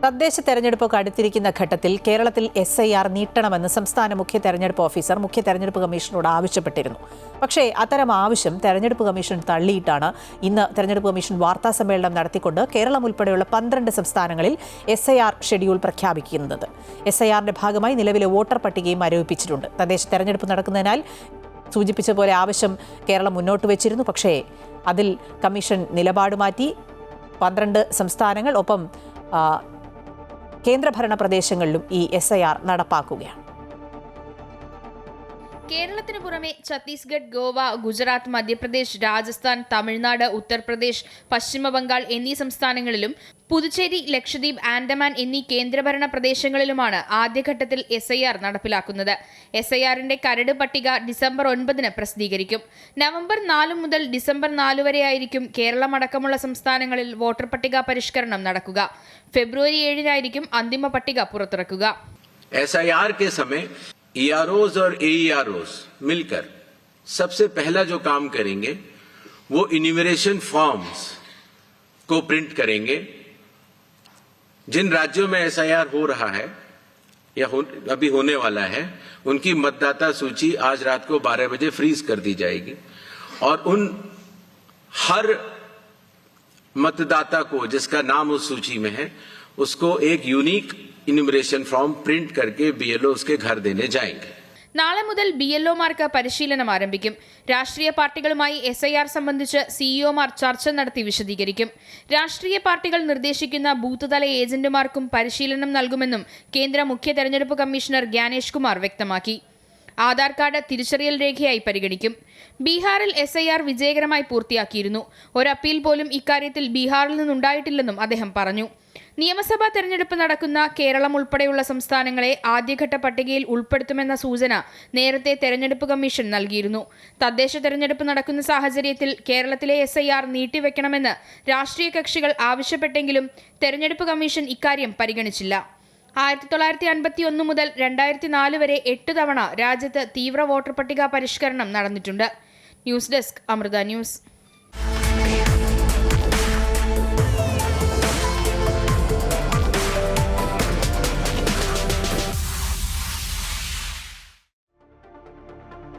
തദ്ദേശ തെരഞ്ഞെടുപ്പൊക്കെ അടുത്തിരിക്കുന്ന ഘട്ടത്തിൽ കേരളത്തിൽ SIR നീട്ടണമെന്ന് സംസ്ഥാന മുഖ്യ തെരഞ്ഞെടുപ്പ് ഓഫീസർ മുഖ്യ തെരഞ്ഞെടുപ്പ് കമ്മീഷനോട് ആവശ്യപ്പെട്ടിരുന്നു. പക്ഷേ അത്തരം ആവശ്യം തെരഞ്ഞെടുപ്പ് കമ്മീഷൻ തള്ളിയിട്ടാണ് ഇന്ന് തെരഞ്ഞെടുപ്പ് കമ്മീഷൻ വാർത്താ സമ്മേളനം നടത്തിക്കൊണ്ട് കേരളം ഉൾപ്പെടെയുള്ള 12 സംസ്ഥാനങ്ങളിൽ SIR ഷെഡ്യൂൾ പ്രഖ്യാപിക്കുന്നത്. SIRന്റെ ഭാഗമായി നിലവിലെ വോട്ടർ പട്ടികയും മരവിപ്പിച്ചിട്ടുണ്ട്. തദ്ദേശ തെരഞ്ഞെടുപ്പ് നടക്കുന്നതിനാൽ സൂചിപ്പിച്ച പോലെ ആവശ്യം കേരളം മുന്നോട്ട് വെച്ചിരുന്നു. പക്ഷേ അതിൽ കമ്മീഷൻ നിലപാട് മാറ്റി. 12 സംസ്ഥാനങ്ങൾ ഒപ്പം കേന്ദ്രഭരണ പ്രദേശങ്ങളിലും ഈ SIR നടപ്പാക്കുകയാണ്. കേരളത്തിന് പുറമെ ഛത്തീസ്ഗഡ്, ഗോവ, ഗുജറാത്ത്, മധ്യപ്രദേശ്, രാജസ്ഥാൻ, തമിഴ്നാട്, ഉത്തർപ്രദേശ്, പശ്ചിമ ബംഗാൾ എന്നീ സംസ്ഥാനങ്ങളിലും പുതുച്ചേരി, ലക്ഷദ്വീപ്, ആൻഡമാൻ എന്നീ കേന്ദ്രഭരണ പ്രദേശങ്ങളിലുമാണ് ആദ്യഘട്ടത്തിൽ SIR നടപ്പിലാക്കുന്നത്. SIRന്റെ കരട് പട്ടിക ഡിസംബർ 9 പ്രസിദ്ധീകരിക്കും. നവംബർ 4 മുതൽ ഡിസംബർ 4 വരെയായിരിക്കും കേരളമടക്കമുള്ള സംസ്ഥാനങ്ങളിൽ വോട്ടർ പട്ടിക പരിഷ്കരണം നടക്കുക. ഫെബ്രുവരി 7 അന്തിമ പട്ടിക പുറത്തിറക്കുക. SIR के समय EROs और AEROs मिलकर सबसे पहला जो काम करेंगे वो इन्यूमरेशन फॉर्म्स को प्रिंट करेंगे. जिन राज्यों में SIR हो रहा है या अभी होने वाला है उनकी मतदाता सूची आज रात को 12 बजे फ्रीज कर दी जाएगी और उन हर मतदाता को जिसका नाम उस सूची में है उसको एक यूनिक इन्यूमरेशन फॉर्म प्रिंट करके BLO उसके घर देने जाएंगे. നാളെ മുതൽ BLOമാർക്ക് പരിശീലനം ആരംഭിക്കും. രാഷ്ട്രീയ പാർട്ടികളുമായി SIR സംബന്ധിച്ച് CEOമാർ ചർച്ച നടത്തി വിശദീകരിക്കും. രാഷ്ട്രീയ പാർട്ടികൾ നിർദ്ദേശിക്കുന്ന ബൂത്ത് തല ഏജന്റുമാർക്കും പരിശീലനം നൽകുമെന്നും കേന്ദ്ര മുഖ്യ തെരഞ്ഞെടുപ്പ് കമ്മീഷണർ ജ്ഞാനേഷ് കുമാർ വ്യക്തമാക്കി. ആധാർ കാർഡ് തിരിച്ചറിയൽ രേഖയായി പരിഗണിക്കും. ബീഹാറിൽ SIR വിജയകരമായി പൂർത്തിയാക്കിയിരുന്നു. ഒരു അപ്പീൽ പോലും ഇക്കാര്യത്തിൽ ബീഹാറിൽ നിന്നുണ്ടായിട്ടില്ലെന്നും അദ്ദേഹം പറഞ്ഞു. നിയമസഭാ തെരഞ്ഞെടുപ്പ് നടക്കുന്ന കേരളം ഉൾപ്പെടെയുള്ള സംസ്ഥാനങ്ങളെ ആദ്യഘട്ട പട്ടികയിൽ ഉൾപ്പെടുത്തുമെന്ന സൂചന നേരത്തെ തെരഞ്ഞെടുപ്പ് കമ്മീഷൻ നൽകിയിരുന്നു. തദ്ദേശ തെരഞ്ഞെടുപ്പ് നടക്കുന്ന സാഹചര്യത്തിൽ കേരളത്തിലെ SIR നീട്ടിവെക്കണമെന്ന് രാഷ്ട്രീയ കക്ഷികൾ ആവശ്യപ്പെട്ടെങ്കിലും തെരഞ്ഞെടുപ്പ് കമ്മീഷൻ ഇക്കാര്യം പരിഗണിച്ചില്ല. 1951 മുതൽ 2004 വരെ 8 തവണ രാജ്യത്ത് തീവ്ര വോട്ടർ പട്ടിക പരിഷ്കരണം നടന്നിട്ടുണ്ട്. News desk Amrita news.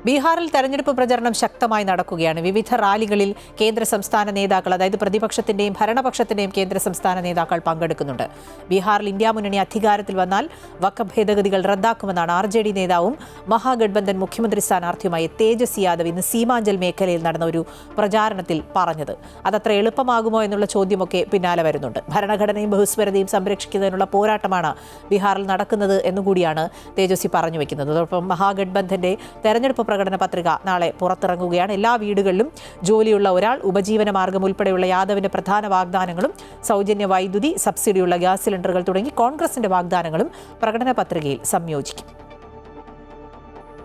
ബീഹാറിൽ തെരഞ്ഞെടുപ്പ് പ്രചരണം ശക്തമായി നടക്കുകയാണ്. വിവിധ റാലികളിൽ കേന്ദ്ര സംസ്ഥാന നേതാക്കൾ, അതായത് പ്രതിപക്ഷത്തിന്റെയും ഭരണപക്ഷത്തിന്റെയും കേന്ദ്ര സംസ്ഥാന നേതാക്കൾ പങ്കെടുക്കുന്നുണ്ട്. ബീഹാറിൽ ഇന്ത്യ മുന്നണി അധികാരത്തിൽ വന്നാൽ വഖഫ് ഭേദഗതികൾ റദ്ദാക്കുമെന്നാണ് RJD നേതാവും മഹാഗഡ്ബന്ധൻ മുഖ്യമന്ത്രി സ്ഥാനാർത്ഥിയുമായ തേജസ്വി യാദവ് ഇന്ന് സീമാഞ്ചൽ മേഖലയിൽ നടന്ന ഒരു പ്രചാരണത്തിൽ പറഞ്ഞത്. അതത്ര എളുപ്പമാകുമോ എന്നുള്ള ചോദ്യമൊക്കെ പിന്നാലെ വരുന്നുണ്ട്. ഭരണഘടനയും ബഹുസ്വരതയും സംരക്ഷിക്കുന്നതിനുള്ള പോരാട്ടമാണ് ബീഹാറിൽ നടക്കുന്നത് എന്നുകൂടിയാണ് തേജസ്വി പറഞ്ഞു വെക്കുന്നത്. അതോടൊപ്പം മഹാഗഡ്ബന്ധന്റെ തെരഞ്ഞെടുപ്പ് പ്രകടന പത്രിക നാളെ പുറത്തിറങ്ങുകയാണ്. എല്ലാ വീടുകളിലും ജോലിയുള്ള ഒരാൾ, ഉപജീവന മാർഗം ഉൾപ്പെടെയുള്ള യാദവിന്റെ പ്രധാന വാഗ്ദാനങ്ങളും സൗജന്യ വൈദ്യുതി, സബ്സിഡിയുള്ള ഗ്യാസ് സിലിണ്ടറുകൾ തുടങ്ങി കോൺഗ്രസിന്റെ വാഗ്ദാനങ്ങളും പ്രകടന പത്രികയിൽ സംയോജിക്കും.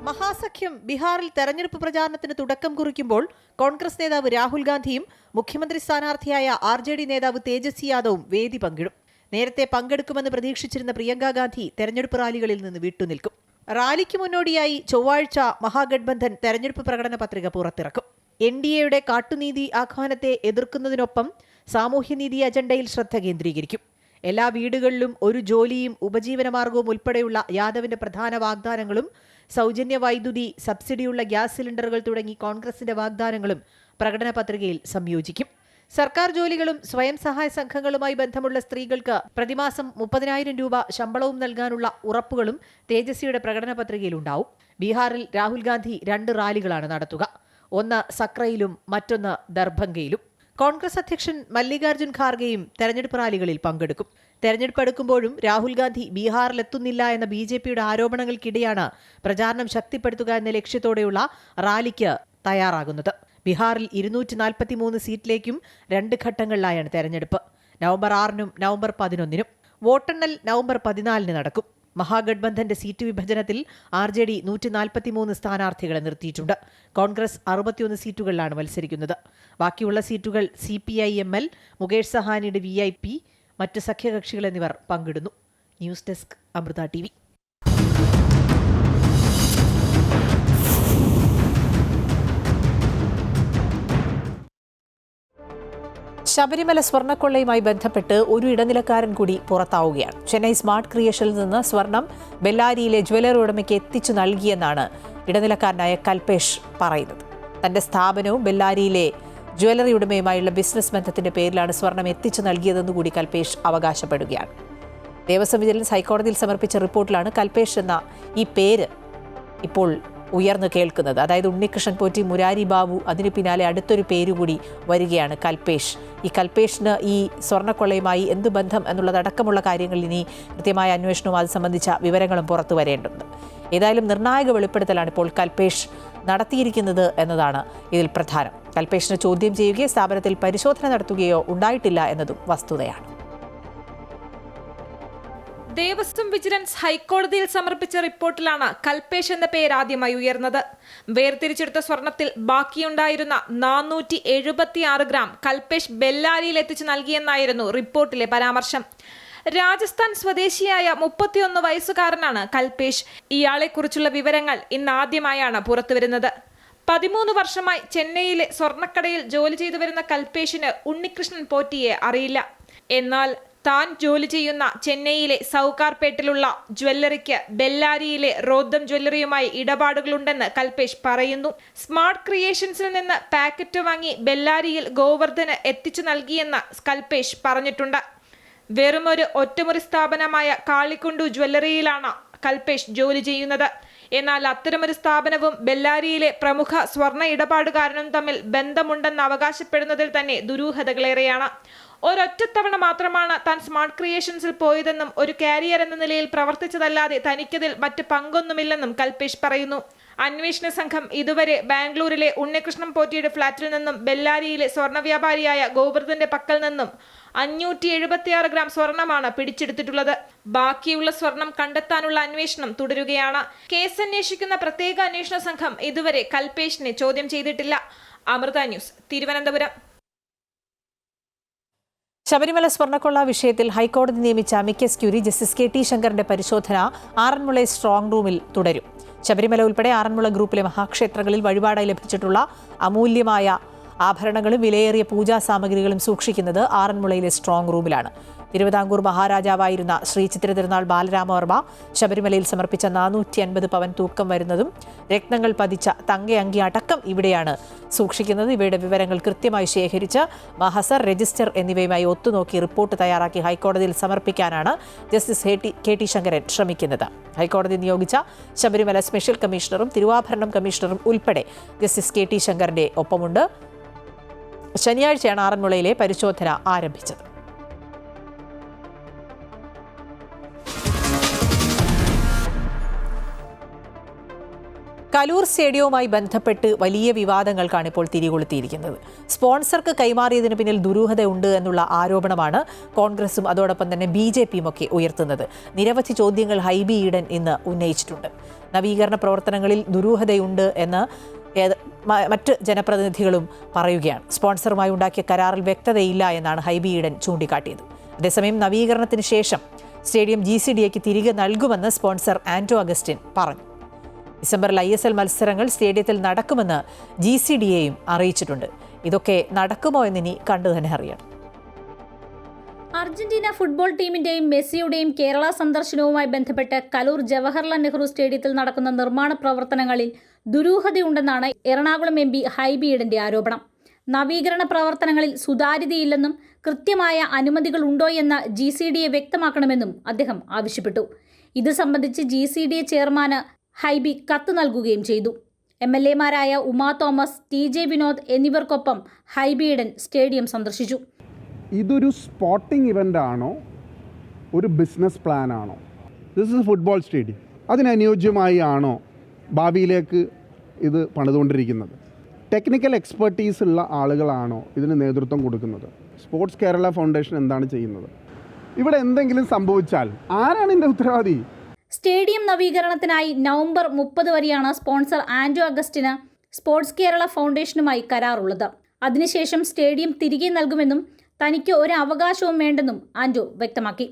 മഹാസഖ്യം ബീഹാറിൽ തെരഞ്ഞെടുപ്പ് പ്രചാരണത്തിന് തുടക്കം കുറിക്കുമ്പോൾ കോൺഗ്രസ് നേതാവ് രാഹുൽ ഗാന്ധിയും മുഖ്യമന്ത്രി സ്ഥാനാർത്ഥിയായ RJD നേതാവ് തേജസ്വി യാദവും വേദി പങ്കിടും. നേരത്തെ പങ്കെടുക്കുമെന്ന് പ്രതീക്ഷിച്ചിരുന്ന പ്രിയങ്ക ഗാന്ധി തെരഞ്ഞെടുപ്പ് റാലികളിൽ നിന്ന് വിട്ടുനിൽക്കും. റാലിക്ക് മുന്നോടിയായി ചൊവ്വാഴ്ച മഹാഗഡ്ബന്ധൻ തെരഞ്ഞെടുപ്പ് പ്രകടന പത്രിക പുറത്തിറക്കും. NDAയുടെ കാട്ടുനീതി ആഹ്വാനത്തെ എതിർക്കുന്നതിനൊപ്പം സാമൂഹ്യനീതി അജണ്ടയിൽ ശ്രദ്ധ കേന്ദ്രീകരിക്കും. എല്ലാ വീടുകളിലും ഒരു ജോലിയും ഉപജീവനമാർഗവും ഉൾപ്പെടെയുള്ള യാദവിന്റെ പ്രധാന വാഗ്ദാനങ്ങളും സൗജന്യ വൈദ്യുതി, സബ്സിഡിയുള്ള ഗ്യാസ് സിലിണ്ടറുകൾ തുടങ്ങി കോൺഗ്രസിന്റെ വാഗ്ദാനങ്ങളും പ്രകടന പത്രികയിൽ സംയോജിക്കും. സർക്കാർ ജോലികളും സ്വയം സഹായ സംഘങ്ങളുമായി ബന്ധമുള്ള സ്ത്രീകൾക്ക് പ്രതിമാസം 30,000 രൂപ ശമ്പളവും നൽകാനുള്ള ഉറപ്പുകളും തേജസ്വിയുടെ പ്രകടന പത്രികയിലുണ്ടാവും. ബീഹാറിൽ രാഹുൽ ഗാന്ധി 2 റാലികളാണ് നടത്തുക. ഒന്ന് സക്രയിലും മറ്റൊന്ന് ദർഭംഗയിലും. കോൺഗ്രസ് അധ്യക്ഷൻ മല്ലികാർജ്ജുൻ ഖാർഗെയും തെരഞ്ഞെടുപ്പ് റാലികളിൽ പങ്കെടുക്കും. തെരഞ്ഞെടുപ്പ് അടുക്കുമ്പോഴും രാഹുൽ ഗാന്ധി ബീഹാറിലെത്തുന്നില്ല എന്ന BJPയുടെ ആരോപണങ്ങൾക്കിടെയാണ് പ്രചാരണം ശക്തിപ്പെടുത്തുക എന്ന ലക്ഷ്യത്തോടെയുള്ള റാലിക്ക് തയ്യാറാകുന്നത്. ബീഹാറിൽ 243 സീറ്റിലേക്കും 2 ഘട്ടങ്ങളിലായാണ് തെരഞ്ഞെടുപ്പ്. നവംബർ 6-നും നവംബർ 11-നും. വോട്ടെണ്ണൽ നവംബർ 14-ന് നടക്കും. മഹാഗഡ്ബന്ധന്റെ സീറ്റ് വിഭജനത്തിൽ RJD 143 സ്ഥാനാർത്ഥികളെ നിർത്തിയിട്ടുണ്ട്. കോൺഗ്രസ് 61 സീറ്റുകളിലാണ് മത്സരിക്കുന്നത്. ബാക്കിയുള്ള സീറ്റുകൾ CPI-ML, മുകേഷ് സഹാനിയുടെ VIP, മറ്റ് സഖ്യകക്ഷികൾ എന്നിവർ പങ്കിടുന്നു. News desk Amrita TV. Sabarimala സ്വർണ്ണക്കൊള്ളയുമായി ബന്ധപ്പെട്ട് ഒരു ഇടനിലക്കാരൻ കൂടി പുറത്താവുകയാണ്. ചെന്നൈ സ്മാർട്ട് ക്രിയേഷനിൽ നിന്ന് സ്വർണം ബെല്ലാരിയിലെ ജ്വല്ലറി ഉടമയ്ക്ക് എത്തിച്ചു നൽകിയെന്നാണ് ഇടനിലക്കാരനായ കൽപേഷ് പറയുന്നത്. തന്റെ സ്ഥാപനവും ബെല്ലാരിയിലെ ജ്വല്ലറി ഉടമയുമായുള്ള ബിസിനസ് ബന്ധത്തിന്റെ പേരിലാണ് സ്വർണം എത്തിച്ചു നൽകിയതെന്നുകൂടി കൽപേഷ് അവകാശപ്പെടുകയാണ്. ദേവസ്വം വിജിലൻസ് ഹൈക്കോടതിയിൽ സമർപ്പിച്ച റിപ്പോർട്ടിലാണ് കൽപേഷ് എന്ന ഈ പേര് ഇപ്പോൾ ഉയർന്നു കേൾക്കുന്നത്. അതായത് ഉണ്ണികൃഷ്ണൻ പോറ്റി, മുരാരി ബാബു, അതിന് പിന്നാലെ അടുത്തൊരു പേരുകൂടി വരികയാണ് കൽപേഷ്. ഈ കൽപേഷിന് ഈ സ്വർണ്ണക്കൊള്ളയുമായി എന്ത് ബന്ധം എന്നുള്ളതടക്കമുള്ള കാര്യങ്ങളിൽ ഇനി കൃത്യമായ അന്വേഷണവും അത് സംബന്ധിച്ച വിവരങ്ങളും പുറത്തു വരേണ്ടതുണ്ട്. ഏതായാലും നിർണായക വെളിപ്പെടുത്തലാണ് ഇപ്പോൾ കൽപേഷ് നടത്തിയിരിക്കുന്നത് എന്നതാണ് ഇതിൽ പ്രധാനം. കൽപേഷിനെ ചോദ്യം ചെയ്യുകയോ സ്ഥാപനത്തിൽ പരിശോധന നടത്തുകയോ ഉണ്ടായിട്ടില്ല എന്നതും വസ്തുതയാണ്. ദേവസ്വം വിജിലൻസ് ഹൈക്കോടതിയിൽ സമർപ്പിച്ച റിപ്പോർട്ടിലാണ് കൽപേഷ് എന്ന പേര് ആദ്യമായി ഉയർന്നത്. വേർതിരിച്ചെടുത്ത സ്വർണത്തിൽ ബാക്കിയുണ്ടായിരുന്ന 476 ഗ്രാം കൽപേഷ് ബെല്ലാരിയിൽ എത്തിച്ചു നൽകിയെന്നായിരുന്നു റിപ്പോർട്ടിലെ പരാമർശം. രാജസ്ഥാൻ സ്വദേശിയായ 31 വയസ്സുകാരനാണ് കൽപേഷ്. ഇയാളെക്കുറിച്ചുള്ള വിവരങ്ങൾ ഇന്നാദ്യമായാണ് പുറത്തുവരുന്നത്. 13 വർഷമായി ചെന്നൈയിലെ സ്വർണ്ണക്കടയിൽ ജോലി ചെയ്തു വരുന്ന കൽപേഷിന് ഉണ്ണികൃഷ്ണൻ പോറ്റിയെ അറിയില്ല. എന്നാൽ താൻ ജോലി ചെയ്യുന്ന ചെന്നൈയിലെ സൗകാർപേട്ടിലുള്ള ജ്വല്ലറിക്ക് ബെല്ലാരിയിലെ റോദ്ദം ജ്വല്ലറിയുമായി ഇടപാടുകളുണ്ടെന്ന് കൽപേഷ് പറയുന്നു. സ്മാർട്ട് ക്രിയേഷൻസിൽ നിന്ന് പാക്കറ്റ് വാങ്ങി ബെല്ലാരിയിൽ ഗോവർദ്ധന് എത്തിച്ചു നൽകിയെന്ന് കൽപേഷ് പറഞ്ഞിട്ടുണ്ട്. വെറുമൊരു ഒറ്റമുറി സ്ഥാപനമായ കാളിക്കുണ്ടു ജ്വല്ലറിയിലാണ് കൽപേഷ് ജോലി ചെയ്യുന്നത്. എന്നാൽ അത്തരമൊരു സ്ഥാപനവും ബെല്ലാരിയിലെ പ്രമുഖ സ്വർണ്ണ ഇടപാടുകാരനും തമ്മിൽ ബന്ധമുണ്ടെന്ന് അവകാശപ്പെടുന്നതിൽ തന്നെ ദുരൂഹതകളേറെയാണ്. ഒരൊറ്റത്തവണ മാത്രമാണ് താൻ സ്മാർട്ട് ക്രിയേഷൻസിൽ പോയതെന്നും ഒരു കാരിയർ എന്ന നിലയിൽ പ്രവർത്തിച്ചതല്ലാതെ തനിക്കതിൽ മറ്റ് പങ്കൊന്നുമില്ലെന്നും കൽപേഷ് പറയുന്നു. അന്വേഷണ സംഘം ഇതുവരെ ബാംഗ്ലൂരിലെ ഉണ്ണികൃഷ്ണൻ പോറ്റിയുടെ ഫ്ളാറ്റിൽ നിന്നും ബെല്ലാരിയിലെ സ്വർണ്ണ വ്യാപാരിയായ ഗോവർദ്ധന്റെ പക്കൽ നിന്നും 576 ഗ്രാം സ്വർണമാണ് പിടിച്ചെടുത്തിട്ടുള്ളത്. ബാക്കിയുള്ള സ്വർണം കണ്ടെത്താനുള്ള അന്വേഷണം തുടരുകയാണ്. കേസ് അന്വേഷിക്കുന്ന പ്രത്യേക അന്വേഷണ സംഘം ഇതുവരെ കൽപേഷിനെ ചോദ്യം ചെയ്തിട്ടില്ല. അമൃത ന്യൂസ്, തിരുവനന്തപുരം. ശബരിമല സ്വർണ്ണക്കൊള്ള വിഷയത്തിൽ ഹൈക്കോടതി നിയമിച്ച അമിക്കസ് ക്യൂറി ജസ്റ്റിസ് KT ശങ്കറിന്റെ പരിശോധന ആറന്മുള സ്ട്രോങ് റൂമിൽ തുടരും. ശബരിമല ഉൾപ്പെടെ ആറന്മുള ഗ്രൂപ്പിലെ മഹാക്ഷേത്രങ്ങളിൽ വഴിപാടായി ലഭിച്ചിട്ടുള്ള അമൂല്യമായ ആഭരണങ്ങളും വിലയേറിയ പൂജാ സാമഗ്രികളും സൂക്ഷിക്കുന്നത് ആറന്മുളയിലെ സ്ട്രോങ് റൂമിലാണ്. തിരുവിതാംകൂർ മഹാരാജാവായിരുന്ന ശ്രീ ചിത്ര തിരുനാൾ ബാലരാമവർമ്മ ശബരിമലയിൽ സമർപ്പിച്ച 450 പവൻ തൂക്കം വരുന്നതും രത്നങ്ങൾ പതിച്ച തങ്കയങ്കി അടക്കം ഇവിടെയാണ് സൂക്ഷിക്കുന്നത്. ഇവയുടെ വിവരങ്ങൾ കൃത്യമായി ശേഖരിച്ച് മഹസർ, രജിസ്റ്റർ എന്നിവയുമായി ഒത്തുനോക്കി റിപ്പോർട്ട് തയ്യാറാക്കി ഹൈക്കോടതിയിൽ സമർപ്പിക്കാനാണ് ജസ്റ്റിസ് KT ശങ്കരൻ ശ്രമിക്കുന്നത്. ഹൈക്കോടതി നിയോഗിച്ച ശബരിമല സ്പെഷ്യൽ കമ്മീഷണറും തിരുവാഭരണം കമ്മീഷണറും ഉൾപ്പെടെ ജസ്റ്റിസ് KT ശങ്കറിന്റെ ഒപ്പമുണ്ട്. ശനിയാഴ്ചയാണ് ആറന്മുളയിലെ പരിശോധന ആരംഭിച്ചത്. കലൂർ സ്റ്റേഡിയവുമായി ബന്ധപ്പെട്ട് വലിയ വിവാദങ്ങൾക്കാണ് ഇപ്പോൾ തിരികൊളുത്തിയിരിക്കുന്നത്. സ്പോൺസർക്ക് കൈമാറിയതിന് പിന്നിൽ ദുരൂഹതയുണ്ട് എന്നുള്ള ആരോപണമാണ് കോൺഗ്രസും അതോടൊപ്പം തന്നെ BJPയും ഒക്കെ ഉയർത്തുന്നത്. നിരവധി ചോദ്യങ്ങൾ ഹൈബി ഈഡൻ ഇന്ന് ഉന്നയിച്ചിട്ടുണ്ട്. നവീകരണ പ്രവർത്തനങ്ങളിൽ ദുരൂഹതയുണ്ട് എന്ന് മറ്റ് ജനപ്രതിനിധികളും പറയുകയാണ്. സ്പോൺസറുമായി ഉണ്ടാക്കിയ കരാറിൽ വ്യക്തതയില്ല എന്നാണ് ഹൈബി ഈഡൻ ചൂണ്ടിക്കാട്ടിയത്. അതേസമയം നവീകരണത്തിന് ശേഷം സ്റ്റേഡിയം GCDAക്ക് തിരികെ നൽകുമെന്ന് സ്പോൺസർ ആന്റോ അഗസ്റ്റിൻ പറഞ്ഞു. ഡിസംബറിൽ ISL മത്സരങ്ങൾ സ്റ്റേഡിയത്തിൽ നടക്കുമെന്ന് GCDAയും അറിയിച്ചിട്ടുണ്ട്. ഇതൊക്കെ നടക്കുമോ എന്നിനി കണ്ടു തന്നെ അറിയണം. അർജന്റീന ഫുട്ബോൾ ടീമിന്റെയും മെസ്സിയുടെയും കേരള സന്ദർശനവുമായി ബന്ധപ്പെട്ട് കലൂർ ജവഹർലാൽ നെഹ്റു സ്റ്റേഡിയത്തിൽ നടക്കുന്ന നിർമ്മാണ പ്രവർത്തനങ്ങളിൽ ദുരൂഹതയുണ്ടെന്നാണ് എറണാകുളം MP ഹൈബി ഈഡന്റെ ആരോപണം. നവീകരണ പ്രവർത്തനങ്ങളിൽ സുതാര്യതയില്ലെന്നും കൃത്യമായ അനുമതികൾ ഉണ്ടോയെന്ന് GCDA വ്യക്തമാക്കണമെന്നും അദ്ദേഹം ആവശ്യപ്പെട്ടു. ഇത് സംബന്ധിച്ച് GCDA ചെയർമാന് ഹൈബി കത്ത് നൽകുകയും ചെയ്തു. MLA-മാരായ ഉമാ തോമസ്, TJ വിനോദ് എന്നിവർക്കൊപ്പം ഹൈബി ഈഡൻ സ്റ്റേഡിയം സന്ദർശിച്ചു. ഇതൊരു സ്പോർട്ടിംഗ് ഇവൻ്റ് ആണോ, ഒരു ബിസിനസ് പ്ലാൻ ആണോ? This is football stadium. അതിനനുയോജ്യമായി ആണോ ഭാവിയിലേക്ക് ഇത് പണിതുകൊണ്ടിരിക്കുന്നത്? ടെക്നിക്കൽ എക്സ്പെർട്ടീസ് ഉള്ള ആളുകളാണോ ഇതിന് നേതൃത്വം കൊടുക്കുന്നത്? സ്പോർട്സ് കേരള ഫൗണ്ടേഷൻ എന്താണ് ചെയ്യുന്നത്? ഇവിടെ എന്തെങ്കിലും സംഭവിച്ചാൽ ആരാണ് ഇതിൻ്റെ ഉത്തരവാദി? സ്റ്റേഡിയം നവീകരണത്തിനായി നവംബർ 30 വരെയാണ് sponsor Andrew Augustine sports Kerala ഫൗണ്ടേഷനുമായി കരാറുള്ളത്. അതിനുശേഷം സ്റ്റേഡിയം തിരികെ നൽകുമെന്നും തനിക്ക് ഒരു അവകാശവും വേണ്ടെന്നും ആൻഡ്രൂ വ്യക്തമാക്കി.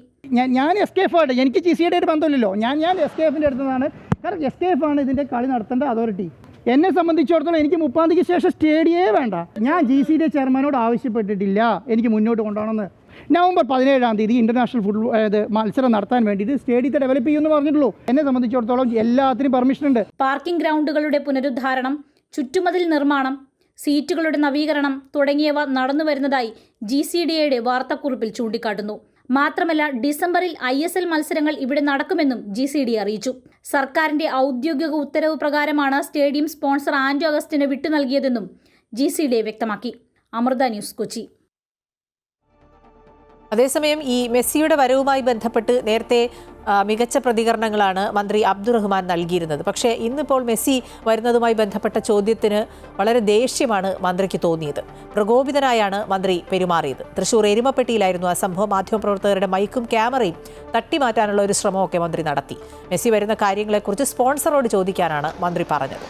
ഞാൻ SKF ആണ്, എനിക്ക് GCDA ആയിട്ട് ബന്ധമില്ലല്ലോ. ഞാൻ SKFിൻ്റെ അടുത്തതാണ്. കാരണം SKF ആണ് ഇതിൻ്റെ കളി നടത്തേണ്ട അതോറിറ്റി. എന്നെ സംബന്ധിച്ചിടത്തോളം എനിക്ക് 30 തീയതിക്ക് ശേഷം സ്റ്റേഡിയമേ വേണ്ട. ഞാൻ GCDA ചെയർമാനോട് ആവശ്യപ്പെട്ടിട്ടില്ല എനിക്ക് മുന്നോട്ട് കൊണ്ടുപോകണമെന്ന്. നവംബർ 17-ാം തീയതി ഇൻ്റർനാഷണൽ ഫുട്ബോൾ മത്സരം നടത്താൻ വേണ്ടിയിട്ട് സ്റ്റേഡിയത്തെ ഡെവലപ്പ് ചെയ്യുമെന്ന് പറഞ്ഞിട്ടുള്ളൂ. എന്നെ സംബന്ധിച്ചിടത്തോളം എല്ലാത്തിനും പെർമിഷൻ ഉണ്ട്. പാർക്കിംഗ് ഗ്രൗണ്ടുകളുടെ പുനരുദ്ധാരണം, ചുറ്റുമതിൽ നിർമ്മാണം, സീറ്റുകളുടെ നവീകരണം തുടങ്ങിയവ നടന്നു വരുന്നതായി GCDAയുടെ വാർത്താക്കുറിപ്പിൽ ചൂണ്ടിക്കാട്ടുന്നു. മാത്രമല്ല ഡിസംബറിൽ ISL മത്സരങ്ങൾ ഇവിടെ നടക്കുമെന്നും GCDA അറിയിച്ചു. സർക്കാരിന്റെ ഔദ്യോഗിക ഉത്തരവ് പ്രകാരമാണ് സ്റ്റേഡിയം സ്പോൺസർ ആൻഡ്രൂ അഗസ്റ്റിന് വിട്ടു നൽകിയതെന്നും GCDA വ്യക്തമാക്കി. അമൃത ന്യൂസ്, കൊച്ചി. അതേസമയം ഈ മെസ്സിയുടെ വരവുമായി ബന്ധപ്പെട്ട് നേരത്തെ മികച്ച പ്രതികരണങ്ങളാണ് മന്ത്രി അബ്ദുറഹ്മാൻ നൽകിയിരുന്നത്. പക്ഷേ ഇന്നിപ്പോൾ മെസ്സി വരുന്നതുമായി ബന്ധപ്പെട്ട ചോദ്യത്തിന് വളരെ ദേഷ്യമാണ് മന്ത്രിക്ക് തോന്നിയത്. പ്രകോപിതനായാണ് മന്ത്രി പെരുമാറിയത്. തൃശൂർ എരുമപ്പെട്ടിയിലായിരുന്നു ആ സംഭവം. മാധ്യമപ്രവർത്തകരുടെ മൈക്കും ക്യാമറയും തട്ടിമാറ്റാനുള്ള ഒരു ശ്രമമൊക്കെ മന്ത്രി നടത്തി. മെസ്സി വരുന്ന കാര്യങ്ങളെക്കുറിച്ച് സ്പോൺസറോട് ചോദിക്കാനാണ് മന്ത്രി പറഞ്ഞത്.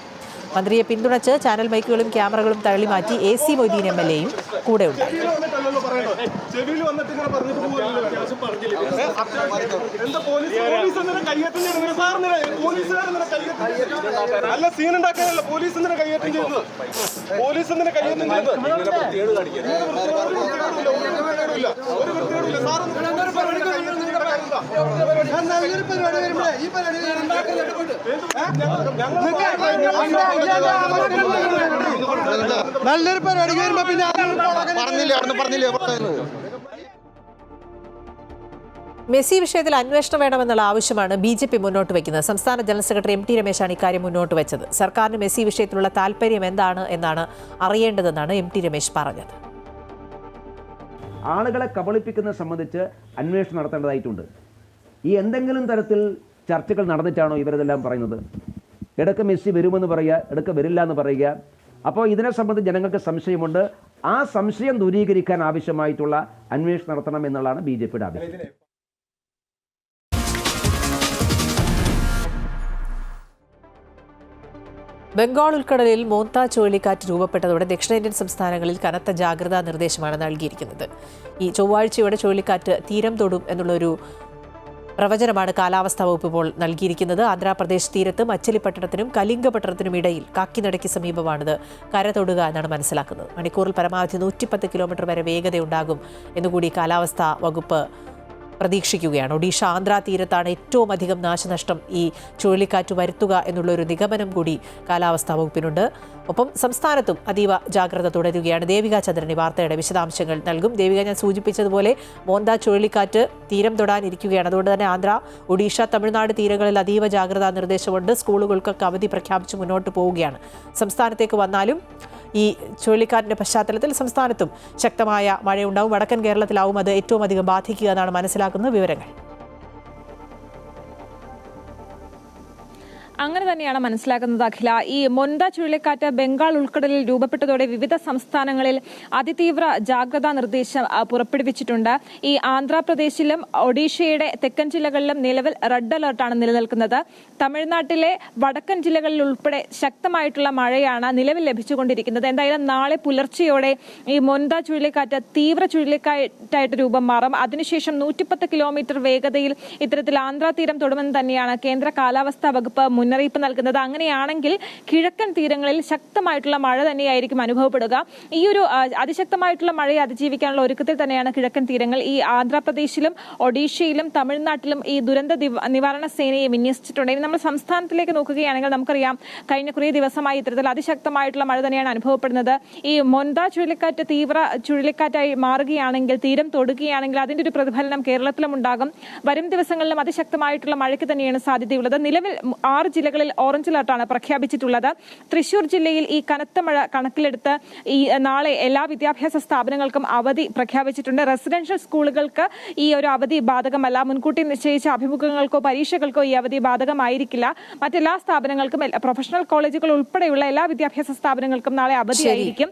മന്ത്രിയെ പിന്തുണച്ച് ചാനൽ മൈക്കുകളും ക്യാമറകളും തള്ളിമാറ്റി AC മൊയ്തീൻ MLA-യും കൂടെ ഉണ്ട്. നല്ലൊരു പരിപാടി വരുമ്പോ പിന്നെ പറഞ്ഞില്ലേ. മെസ്സി വിഷയത്തിൽ അന്വേഷണം വേണമെന്നുള്ള ആവശ്യമാണ് BJP മുന്നോട്ട് വയ്ക്കുന്നത്. സംസ്ഥാന ജനറൽ സെക്രട്ടറി MT രമേശാണ് ഇക്കാര്യം മുന്നോട്ട് വെച്ചത്. സർക്കാരിന് മെസ്സി വിഷയത്തിലുള്ള താല്പര്യം എന്താണ് എന്നാണ് അറിയേണ്ടതെന്നാണ് MT രമേശ് പറഞ്ഞത്. ആളുകളെ കബളിപ്പിക്കുന്നത് സംബന്ധിച്ച് അന്വേഷണം നടത്തേണ്ടതായിട്ടുണ്ട്. ഈ എന്തെങ്കിലും തരത്തിൽ ചർച്ചകൾ നടന്നിട്ടാണോ ഇവരിതെല്ലാം പറയുന്നത്? ഇടയ്ക്ക് മെസ്സി വരുമെന്ന് പറയുക, ഇടയ്ക്ക് വരില്ല എന്ന് പറയുക. അപ്പോൾ ഇതിനെ സംബന്ധിച്ച് ജനങ്ങൾക്ക് സംശയമുണ്ട്. ആ സംശയം ദൂരീകരിക്കാൻ ആവശ്യമായിട്ടുള്ള അന്വേഷണം നടത്തണം എന്നുള്ളതാണ് BJPയുടെ ആവശ്യം. ബംഗാൾ ഉൾക്കടലിൽ മോന്ത ചുഴലിക്കാറ്റ് രൂപപ്പെട്ടതോടെ ദക്ഷിണേന്ത്യൻ സംസ്ഥാനങ്ങളിൽ കനത്ത ജാഗ്രതാ നിർദ്ദേശമാണ് നൽകിയിരിക്കുന്നത്. ഈ ചൊവ്വാഴ്ചയോടെ ചുഴലിക്കാറ്റ് തീരം തൊടും എന്നുള്ളൊരു പ്രവചനമാണ് കാലാവസ്ഥാ വകുപ്പ് ഇപ്പോൾ നൽകിയിരിക്കുന്നത്. ആന്ധ്രാപ്രദേശ് തീരത്ത് മച്ചിലിപ്പട്ടണത്തിനും കലിംഗപട്ടണത്തിനും ഇടയിൽ കാക്കിനടയ്ക്ക് സമീപമാണിത് കര തൊടുക എന്നാണ് മനസ്സിലാക്കുന്നത്. മണിക്കൂറിൽ പരമാവധി 110 കിലോമീറ്റർ വരെ വേഗതയുണ്ടാകും എന്നുകൂടി കാലാവസ്ഥാ വകുപ്പ് പ്രതീക്ഷിക്കുകയാണ്. ഒഡീഷ ആന്ധ്ര തീരത്താണ് ഏറ്റവും അധികം നാശനഷ്ടം ഈ ചുഴലിക്കാറ്റ് വരുത്തുക എന്നുള്ളൊരു നിഗമനം കൂടി കാലാവസ്ഥാ വകുപ്പിനുണ്ട്. ഒപ്പം സംസ്ഥാനത്തും അതീവ ജാഗ്രത തുടരുകയാണ്. ദേവിക ചന്ദ്രൻ ഈ വാർത്തയുടെ വിശദാംശങ്ങൾ നൽകും. ദേവിക, ഞാൻ സൂചിപ്പിച്ചതുപോലെ മോന്ത ചുഴലിക്കാറ്റ് തീരം തൊടാനിരിക്കുകയാണ്. അതുകൊണ്ട് തന്നെ ആന്ധ്ര, ഒഡീഷ, തമിഴ്നാട് തീരങ്ങളിൽ അതീവ ജാഗ്രതാ നിർദ്ദേശമുണ്ട്. സ്കൂളുകൾക്കൊക്കെ അവധി പ്രഖ്യാപിച്ച് മുന്നോട്ട് പോവുകയാണ്. സംസ്ഥാനത്തേക്ക് വന്നാലും ഈ ചുഴലിക്കാറ്റിന്റെ പശ്ചാത്തലത്തിൽ സംസ്ഥാനത്തും ശക്തമായ മഴയുണ്ടാവും. വടക്കൻ കേരളത്തിലാവും അത് ഏറ്റവും അധികം ബാധിക്കുക എന്നാണ് മനസ്സിലാക്കുന്ന വിവരങ്ങൾ. അങ്ങനെ തന്നെയാണ് മനസ്സിലാക്കുന്നത് അഖില. ഈ മൊന്ത ചുഴലിക്കാറ്റ് ബംഗാൾ ഉൾക്കടലിൽ രൂപപ്പെട്ടതോടെ വിവിധ സംസ്ഥാനങ്ങളിൽ അതിതീവ്ര ജാഗ്രതാ നിർദ്ദേശം പുറപ്പെടുവിച്ചിട്ടുണ്ട്. ഈ ആന്ധ്രാപ്രദേശിലും ഒഡീഷയുടെ തെക്കൻ ജില്ലകളിലും നിലവിൽ റെഡ് അലർട്ടാണ് നിലനിൽക്കുന്നത്. തമിഴ്നാട്ടിലെ വടക്കൻ ജില്ലകളിൽ ഉൾപ്പെടെ ശക്തമായിട്ടുള്ള മഴയാണ് നിലവിൽ ലഭിച്ചുകൊണ്ടിരിക്കുന്നത്. എന്തായാലും നാളെ പുലർച്ചെയോടെ ഈ മൊന്ത ചുഴലിക്കാറ്റ് തീവ്ര ചുഴലിക്കാറ്റായിട്ട് രൂപം മാറും. അതിനുശേഷം 110 കിലോമീറ്റർ വേഗതയിൽ ഇത്തരത്തിൽ ആന്ധ്രാ തീരം തൊടുമെന്ന് തന്നെയാണ് കേന്ദ്ര കാലാവസ്ഥാ വകുപ്പ് മുന്നറിയിപ്പ് നൽകുന്നത്. അങ്ങനെയാണെങ്കിൽ കിഴക്കൻ തീരങ്ങളിൽ ശക്തമായിട്ടുള്ള മഴ തന്നെയായിരിക്കും അനുഭവപ്പെടുക. ഈ ഒരു അതിശക്തമായിട്ടുള്ള മഴയെ അതിജീവിക്കാനുള്ള ഒരുക്കത്തിൽ തന്നെയാണ് കിഴക്കൻ തീരങ്ങൾ. ഈ ആന്ധ്രാപ്രദേശിലും ഒഡീഷയിലും തമിഴ്നാട്ടിലും ഈ ദുരന്ത നിവാരണ സേനയെ വിന്യസിച്ചിട്ടുണ്ട്. ഇനി നമ്മൾ സംസ്ഥാനത്തിലേക്ക് നോക്കുകയാണെങ്കിൽ നമുക്കറിയാം കഴിഞ്ഞ കുറേ ദിവസമായി ഇത്തരത്തിൽ അതിശക്തമായിട്ടുള്ള മഴ തന്നെയാണ് അനുഭവപ്പെടുന്നത്. ഈ മൊന്ത ചുഴലിക്കാറ്റ് തീവ്ര ചുഴലിക്കാറ്റായി മാറുകയാണെങ്കിൽ, തീരം തൊടുകയാണെങ്കിൽ അതിന്റെ ഒരു പ്രതിഫലനം കേരളത്തിലും ഉണ്ടാകും. വരും ദിവസങ്ങളിലും അതിശക്തമായിട്ടുള്ള മഴയ്ക്ക് തന്നെയാണ് സാധ്യതയുള്ളത്. നിലവിൽ 6 ജില്ലകളിൽ ഓറഞ്ച് അലർട്ടാണ് പ്രഖ്യാപിച്ചിട്ടുള്ളത്. തൃശൂർ ജില്ലയിൽ ഈ കനത്ത മഴ കണക്കിലെടുത്ത് ഈ നാളെ എല്ലാ വിദ്യാഭ്യാസ സ്ഥാപനങ്ങൾക്കും അവധി പ്രഖ്യാപിച്ചിട്ടുണ്ട്. റെസിഡൻഷ്യൽ സ്കൂളുകൾക്ക് ഈ ഒരു അവധി ബാധകമല്ല. മുൻകൂട്ടി നിശ്ചയിച്ച അഭിമുഖങ്ങൾക്കോ പരീക്ഷകൾക്കോ ഈ അവധി ബാധകമായിരിക്കില്ല. മറ്റെല്ലാ സ്ഥാപനങ്ങൾക്കും, പ്രൊഫഷണൽ കോളേജുകൾ ഉൾപ്പെടെയുള്ള എല്ലാ വിദ്യാഭ്യാസ സ്ഥാപനങ്ങൾക്കും നാളെ അവധിയായിരിക്കും.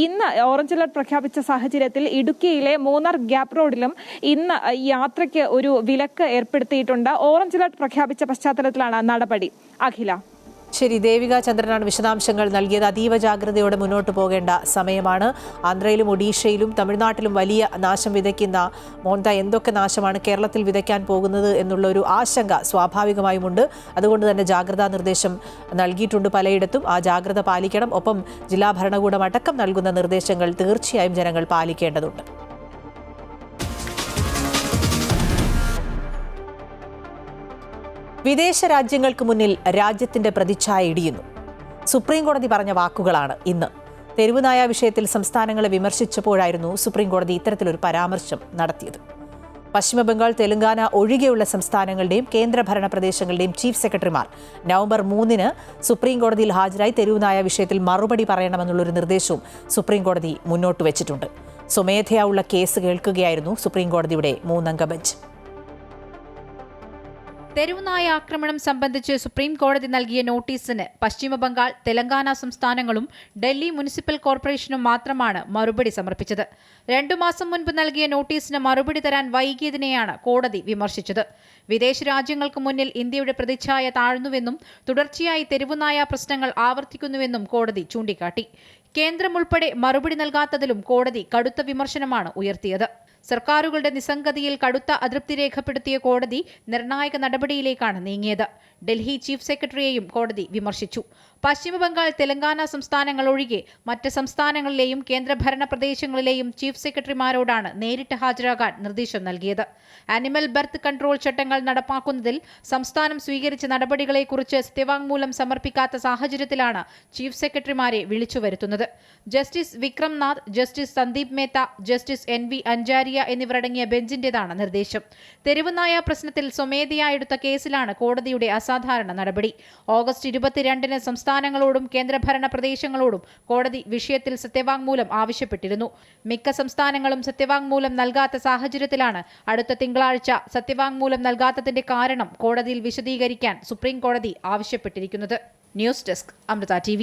ഇന്ന് ഓറഞ്ച് അലർട്ട് പ്രഖ്യാപിച്ച സാഹചര്യത്തിൽ ഇടുക്കിയിലെ മൂന്നാർ ഗ്യാപ് റോഡിലും ഇന്ന് യാത്രയ്ക്ക് ഒരു വിലക്ക് ഏർപ്പെടുത്തിയിട്ടുണ്ട്. ഓറഞ്ച് അലർട്ട് പ്രഖ്യാപിച്ച പശ്ചാത്തലത്തിലാണ് നടപടി. അഖില. ശരി, ദേവിക ചന്ദ്രനാണ് വിശദാംശങ്ങൾ നൽകിയത്. അതീവ ജാഗ്രതയോടെ മുന്നോട്ട് പോകേണ്ട സമയമാണ്. ആന്ധ്രയിലും ഒഡീഷയിലും തമിഴ്നാട്ടിലും വലിയ നാശം വിതയ്ക്കുന്ന മോന്ത എന്തൊക്കെ നാശമാണ് കേരളത്തിൽ വിതയ്ക്കാൻ പോകുന്നത് എന്നുള്ള ഒരു ആശങ്ക സ്വാഭാവികമായുമുണ്ട്. അതുകൊണ്ട് തന്നെ ജാഗ്രതാ നിർദ്ദേശം നൽകിയിട്ടുണ്ട് പലയിടത്തും. ആ ജാഗ്രത പാലിക്കണം. ഒപ്പം ജില്ലാ ഭരണകൂടം അടക്കം നൽകുന്ന നിർദ്ദേശങ്ങൾ തീർച്ചയായും ജനങ്ങൾ പാലിക്കേണ്ടതുണ്ട്. വിദേശ രാജ്യങ്ങൾക്ക് മുന്നിൽ രാജ്യത്തിന്റെ പ്രതിച്ഛായ ഇടിയുന്നു. സുപ്രീം കോടതി പറഞ്ഞ വാക്കുകളാണ് ഇന്ന്. തെരുവുനായ വിഷയത്തിൽ സംസ്ഥാനങ്ങളെ വിമർശിച്ചപ്പോഴായിരുന്നു സുപ്രീം കോടതി ഇത്തരത്തിലൊരു പരാമർശം നടത്തിയത്. പശ്ചിമബംഗാൾ, തെലങ്കാന ഒഴികെയുള്ള സംസ്ഥാനങ്ങളുടെയും കേന്ദ്രഭരണ പ്രദേശങ്ങളുടെയും ചീഫ് സെക്രട്ടറിമാർ നവംബർ 3 സുപ്രീം കോടതിയിൽ ഹാജരായി തെരുവുനായ വിഷയത്തിൽ മറുപടി പറയണമെന്നുള്ളൊരു നിർദ്ദേശവും സുപ്രീം കോടതി മുന്നോട്ട് വെച്ചിട്ടുണ്ട്. സ്വമേധയാ ഉള്ള കേസ് കേൾക്കുകയായിരുന്നു സുപ്രീം കോടതിയുടെ 3-അംഗ ബെഞ്ച്. തെരുവുനായ ആക്രമണം സംബന്ധിച്ച് സുപ്രീം കോടതി നൽകിയ നോട്ടീസിന് പശ്ചിമബംഗാൾ, തെലങ്കാന സംസ്ഥാനങ്ങളും ഡൽഹി മുനിസിപ്പൽ കോർപ്പറേഷനും മാത്രമാണ് മറുപടി സമർപ്പിച്ചത്. 2 മാസം മുൻപ് നൽകിയ നോട്ടീസിന് മറുപടി തരാൻ വൈകിയതിനെയാണ് കോടതി വിമർശിച്ചത്. വിദേശ രാജ്യങ്ങൾക്ക് മുന്നിൽ ഇന്ത്യയുടെ പ്രതിച്ഛായ താഴ്ന്നുവെന്നും തുടർച്ചയായി തെരുവുനായ പ്രശ്നങ്ങൾ ആവർത്തിക്കുന്നുവെന്നും കോടതി ചൂണ്ടിക്കാട്ടി. കേന്ദ്രം ഉൾപ്പെടെ മറുപടി നൽകാത്തതിലും കോടതി കടുത്ത വിമർശനമാണ് ഉയർത്തിയത്. സർക്കാരുകളുടെ നിസ്സംഗതിയിൽ കടുത്ത അതൃപ്തി രേഖപ്പെടുത്തിയ കോടതി നിർണായക നടപടിയിലേക്കാണ് നീങ്ങിയത്. ഡൽഹി ചീഫ് സെക്രട്ടറിയെയും കോടതി വിമർശിച്ചു. പശ്ചിമബംഗാൾ, തെലങ്കാന സംസ്ഥാനങ്ങൾ ഒഴികെ മറ്റ് സംസ്ഥാനങ്ങളിലെയും കേന്ദ്രഭരണ പ്രദേശങ്ങളിലെയും ചീഫ് സെക്രട്ടറിമാരോടാണ് നേരിട്ട് ഹാജരാകാൻ നിർദ്ദേശം നൽകിയത്. ആനിമൽ ബർത്ത് കൺട്രോൾ ചട്ടങ്ങൾ നടപ്പാക്കുന്നതിൽ സംസ്ഥാനം സ്വീകരിച്ച നടപടികളെക്കുറിച്ച് സത്യവാങ്മൂലം സമർപ്പിക്കാത്ത സാഹചര്യത്തിലാണ് ചീഫ് സെക്രട്ടറിമാരെ വിളിച്ചുവരുത്തുന്നത്. Justice Vikram Nath, justice Sandeep Mehta, justice NV Anjaria എന്നിവരടങ്ങിയ ബെഞ്ചിന്റേതാണ് നിർദ്ദേശം. തെരുവുനായ പ്രശ്നത്തിൽ സ്വമേധയാ എടുത്ത കേസിലാണ് കോടതിയുടെ അസാധാരണ നടപടി. ഓഗസ്റ്റ് 22 സംസ്ഥാനങ്ങളോടും കേന്ദ്രഭരണ പ്രദേശങ്ങളോടും കോടതി വിഷയത്തിൽ സത്യവാങ്മൂലം ആവശ്യപ്പെട്ടിരുന്നു. മിക്ക സംസ്ഥാനങ്ങളും സത്യവാങ്മൂലം നൽകാത്ത സാഹചര്യത്തിലാണ് അടുത്ത തിങ്കളാഴ്ച സത്യവാങ്മൂലം നൽകാത്തതിന്റെ കാരണം കോടതിയിൽ വിശദീകരിക്കാൻ സുപ്രീം കോടതി ആവശ്യപ്പെട്ടിരിക്കുന്നത്. News desk, Amrita TV.